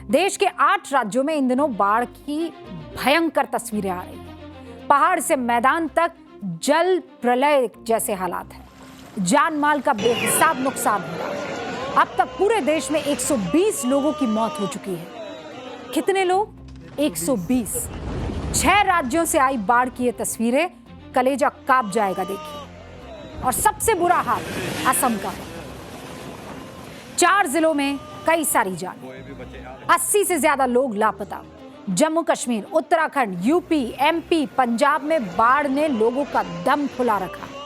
[SPEAKER 1] देश के 8 राज्यों में इन दिनों बाढ़ की भयंकर तस्वीरें आ रही हैं। पहाड़ से मैदान तक जल प्रलय जैसे हालात हैं। जान माल का बेहिसाब नुकसान हुआ है। अब तक पूरे देश में 120 लोगों की मौत हो चुकी है। कितने लोग? 120। 6 राज्यों से आई बाढ़ की ये तस्वीरें, कलेजा कांप जाएगा देखिए। और सबसे बुरा हाल असम का है। 4 जिलों में कई सारी जानें, 80 से ज्यादा लोग लापता। जम्मू कश्मीर, उत्तराखंड, यूपी, एमपी, पंजाब में बाढ़ ने लोगों का दम फुला रखा है।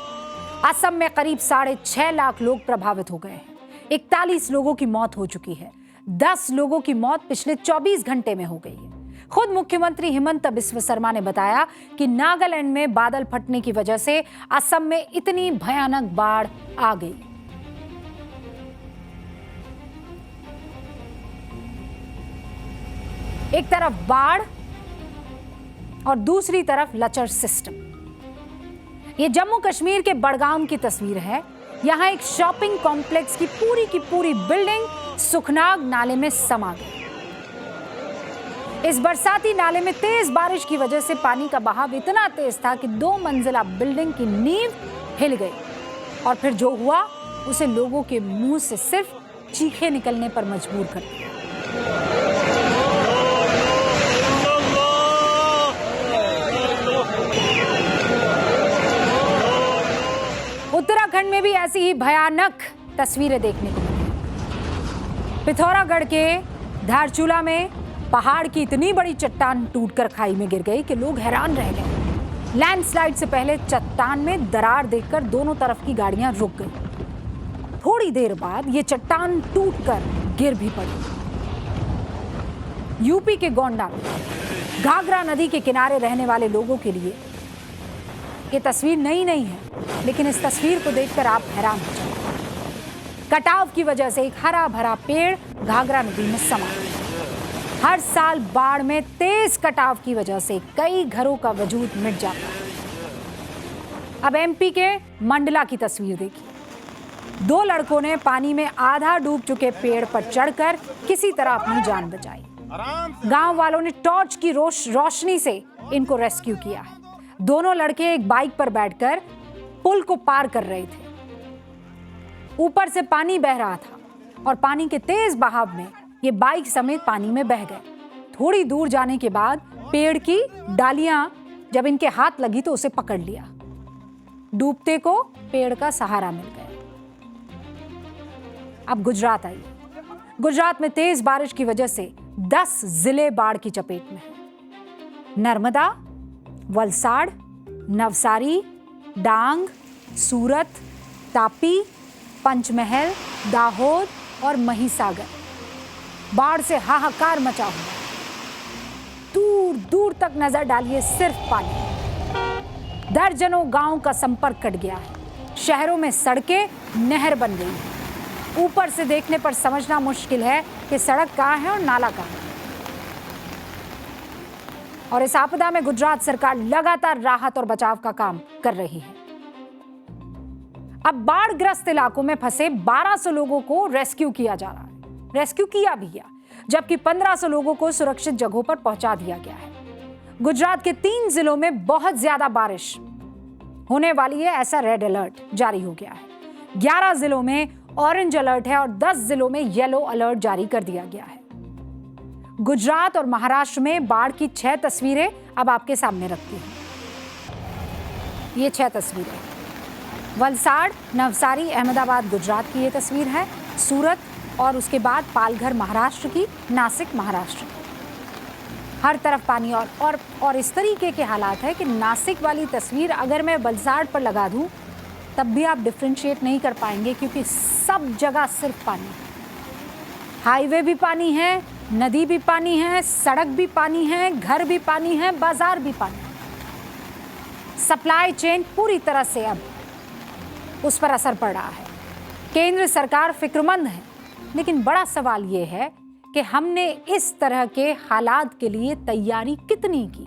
[SPEAKER 1] असम में करीब 6.5 लाख लोग प्रभावित हो गए हैं। 41 लोगों की मौत हो चुकी है। 10 लोगों की मौत पिछले 24 घंटे में हो गई है। खुद मुख्यमंत्री हिमंत बिस्व शर्मा ने बताया कि नागालैंड में बादल फटने की वजह से असम में इतनी भयानक बाढ़ आ गई। एक तरफ बाढ़ और दूसरी तरफ लचर सिस्टम। ये जम्मू कश्मीर के बड़गाम की तस्वीर है। यहां एक शॉपिंग कॉम्प्लेक्स की पूरी बिल्डिंग सुखनाग नाले में समा गई। इस बरसाती नाले में तेज बारिश की वजह से पानी का बहाव इतना तेज था कि 2 मंजिला बिल्डिंग की नींव हिल गई और फिर जो हुआ उसे लोगों के मुंह से सिर्फ चीखें निकलने पर मजबूर कर दिया। उत्तराखंड में भी ऐसी ही भयानक तस्वीरें देखने को मिली। पिथौरागढ़ के धारचूला में पहाड़ की इतनी बड़ी चट्टान टूटकर खाई में गिर गई कि लोग हैरान रह गए। लैंडस्लाइड से पहले चट्टान में दरार देखकर दोनों तरफ की गाड़ियां रुक गई। थोड़ी देर बाद ये चट्टान टूटकर गिर भी पड़ी। यूपी के गोंडा में घाघरा नदी के किनारे रहने वाले लोगों के लिए ये तस्वीर नई नहीं है, लेकिन इस तस्वीर को देखकर आप हैरान हो जाएंगे। कटाव की वजह से एक हरा भरा पेड़ घाघरा नदी में समा गया। हर साल बाढ़ में तेज कटाव की वजह से कई घरों का वजूद मिट जाता है। अब एमपी के मंडला की तस्वीर देखिए। 2 लड़कों ने पानी में आधा डूब चुके पेड़ पर चढ़कर किसी तरह अपनी जान बचाई। गांव वालों ने टॉर्च की रोशनी से इनको रेस्क्यू किया है। दोनों लड़के एक बाइक पर बैठकर पुल को पार कर रहे थे। ऊपर से पानी बह रहा था और पानी के तेज बहाव में ये बाइक समेत पानी में बह गए। थोड़ी दूर जाने के बाद पेड़ की डालियां जब इनके हाथ लगी तो उसे पकड़ लिया। डूबते को पेड़ का सहारा मिल गया। अब गुजरात आइए। गुजरात में तेज बारिश की वजह से 10 जिले बाढ़ की चपेट में हैं। नर्मदा, वलसाड़, नवसारी, डांग, सूरत, तापी, पंचमहल, दाहोद और महिसागर बाढ़ से हाहाकार मचा हुआ। दूर दूर तक नजर डालिए, सिर्फ पानी। दर्जनों गांव का संपर्क कट गया है। शहरों में सड़कें नहर बन गई हैं। ऊपर से देखने पर समझना मुश्किल है कि सड़क कहाँ है और नाला कहाँ है। और इस आपदा में गुजरात सरकार लगातार राहत और बचाव का काम कर रही है। अब बाढ़ग्रस्त इलाकों में फंसे 1200 लोगों को रेस्क्यू किया जा रहा है। रेस्क्यू किया भी गया, जबकि 1500 लोगों को सुरक्षित जगहों पर पहुंचा दिया गया है। गुजरात के 3 जिलों में बहुत ज्यादा बारिश होने वाली है, ऐसा रेड अलर्ट जारी हो गया है। 11 जिलों में ऑरेंज अलर्ट है और 10 जिलों में येलो अलर्ट जारी कर दिया गया है। गुजरात और महाराष्ट्र में बाढ़ की 6 तस्वीरें अब आपके सामने रखती हूं। ये 6 तस्वीरें वलसाड़, नवसारी, अहमदाबाद गुजरात की ये तस्वीर है, सूरत और उसके बाद पालघर महाराष्ट्र की, नासिक महाराष्ट्र की। हर तरफ पानी और इस तरीके के हालात है कि नासिक वाली तस्वीर अगर मैं वलसाड़ पर लगा दूं तब भी आप डिफ्रेंशिएट नहीं कर पाएंगे, क्योंकि सब जगह सिर्फ पानी है। हाईवे भी पानी है, नदी भी पानी है, सड़क भी पानी है, घर भी पानी है, बाजार भी पानी है। सप्लाई चेन पूरी तरह से अब उस पर असर पड़ रहा है। केंद्र सरकार फिक्रमंद है, लेकिन बड़ा सवाल यह है कि हमने इस तरह के हालात के लिए तैयारी कितनी की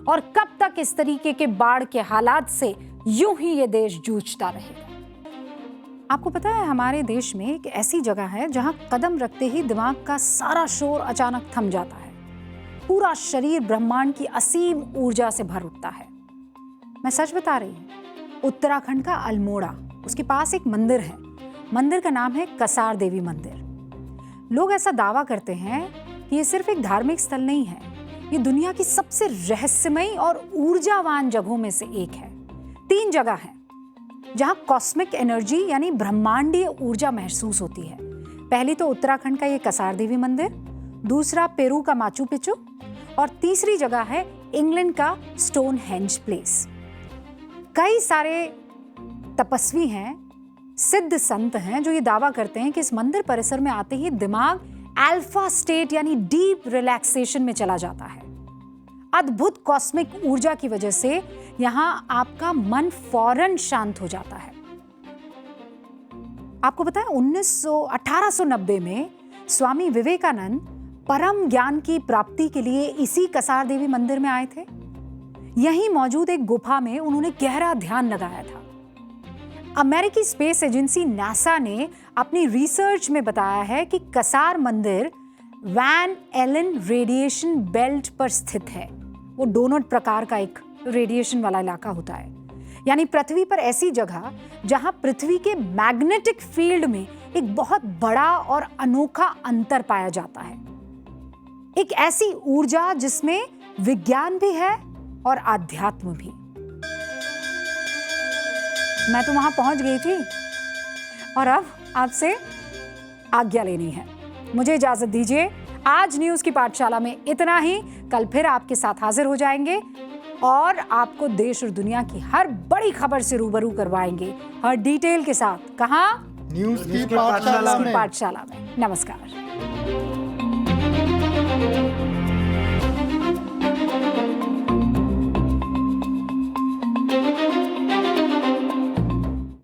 [SPEAKER 1] और कब तक इस तरीके के बाढ़ के हालात से यूं ही ये देश जूझता रहेगा। आपको पता है, हमारे देश में एक ऐसी जगह है जहां कदम रखते ही दिमाग का सारा शोर अचानक थम जाता है। पूरा शरीर ब्रह्मांड की असीम ऊर्जा से भर उठता है। मैं सच बता रही हूं। उत्तराखंड का अल्मोड़ा, उसके पास एक मंदिर है। मंदिर का नाम है कसार देवी मंदिर। लोग ऐसा दावा करते हैं कि ये सिर्फ एक धार्मिक स्थल नहीं है, ये दुनिया की सबसे रहस्यमयी और ऊर्जावान जगहों में से एक है। 3 जगह हैं जहां कॉस्मिक एनर्जी यानी ब्रह्मांडीय ऊर्जा महसूस होती है। पहली तो उत्तराखंड का ये कसार देवी मंदिर, दूसरा पेरू का माचू पिचू और तीसरी जगह है इंग्लैंड का स्टोनहेंज प्लेस। कई सारे तपस्वी हैं, सिद्ध संत हैं जो ये दावा करते हैं कि इस मंदिर परिसर में आते ही दिमाग अल्फा स्टेट यानी डीप रिलैक्सेशन में चला जाता है। अद्भुत कॉस्मिक ऊर्जा की वजह से यहां आपका मन फौरन शांत हो जाता है। आपको पता है 1890 में स्वामी विवेकानंद परम ज्ञान की प्राप्ति के लिए इसी कसार देवी मंदिर में आए थे। यहीं मौजूद एक गुफा में उन्होंने गहरा ध्यान लगाया था। अमेरिकी स्पेस एजेंसी नासा ने अपनी रिसर्च में बताया है कि कसार मंदिर वैन एलन रेडिएशन बेल्ट पर स्थित है। वो डोनट प्रकार का एक रेडिएशन वाला इलाका होता है, यानी पृथ्वी पर ऐसी जगह जहां पृथ्वी के मैग्नेटिक फील्ड में एक बहुत बड़ा और अनोखा अंतर पाया जाता है। एक ऐसी ऊर्जा जिसमें विज्ञान भी है और आध्यात्म भी। मैं तो वहां पहुंच गई थी और अब आपसे आज्ञा लेनी है। मुझे इजाजत दीजिए। आज न्यूज की पाठशाला में इतना ही। कल फिर आपके साथ हाजिर हो जाएंगे और आपको देश और दुनिया की हर बड़ी खबर से रूबरू करवाएंगे, हर डिटेल के साथ। कहाँ?
[SPEAKER 9] न्यूज की पाठशाला में।
[SPEAKER 1] नमस्कार।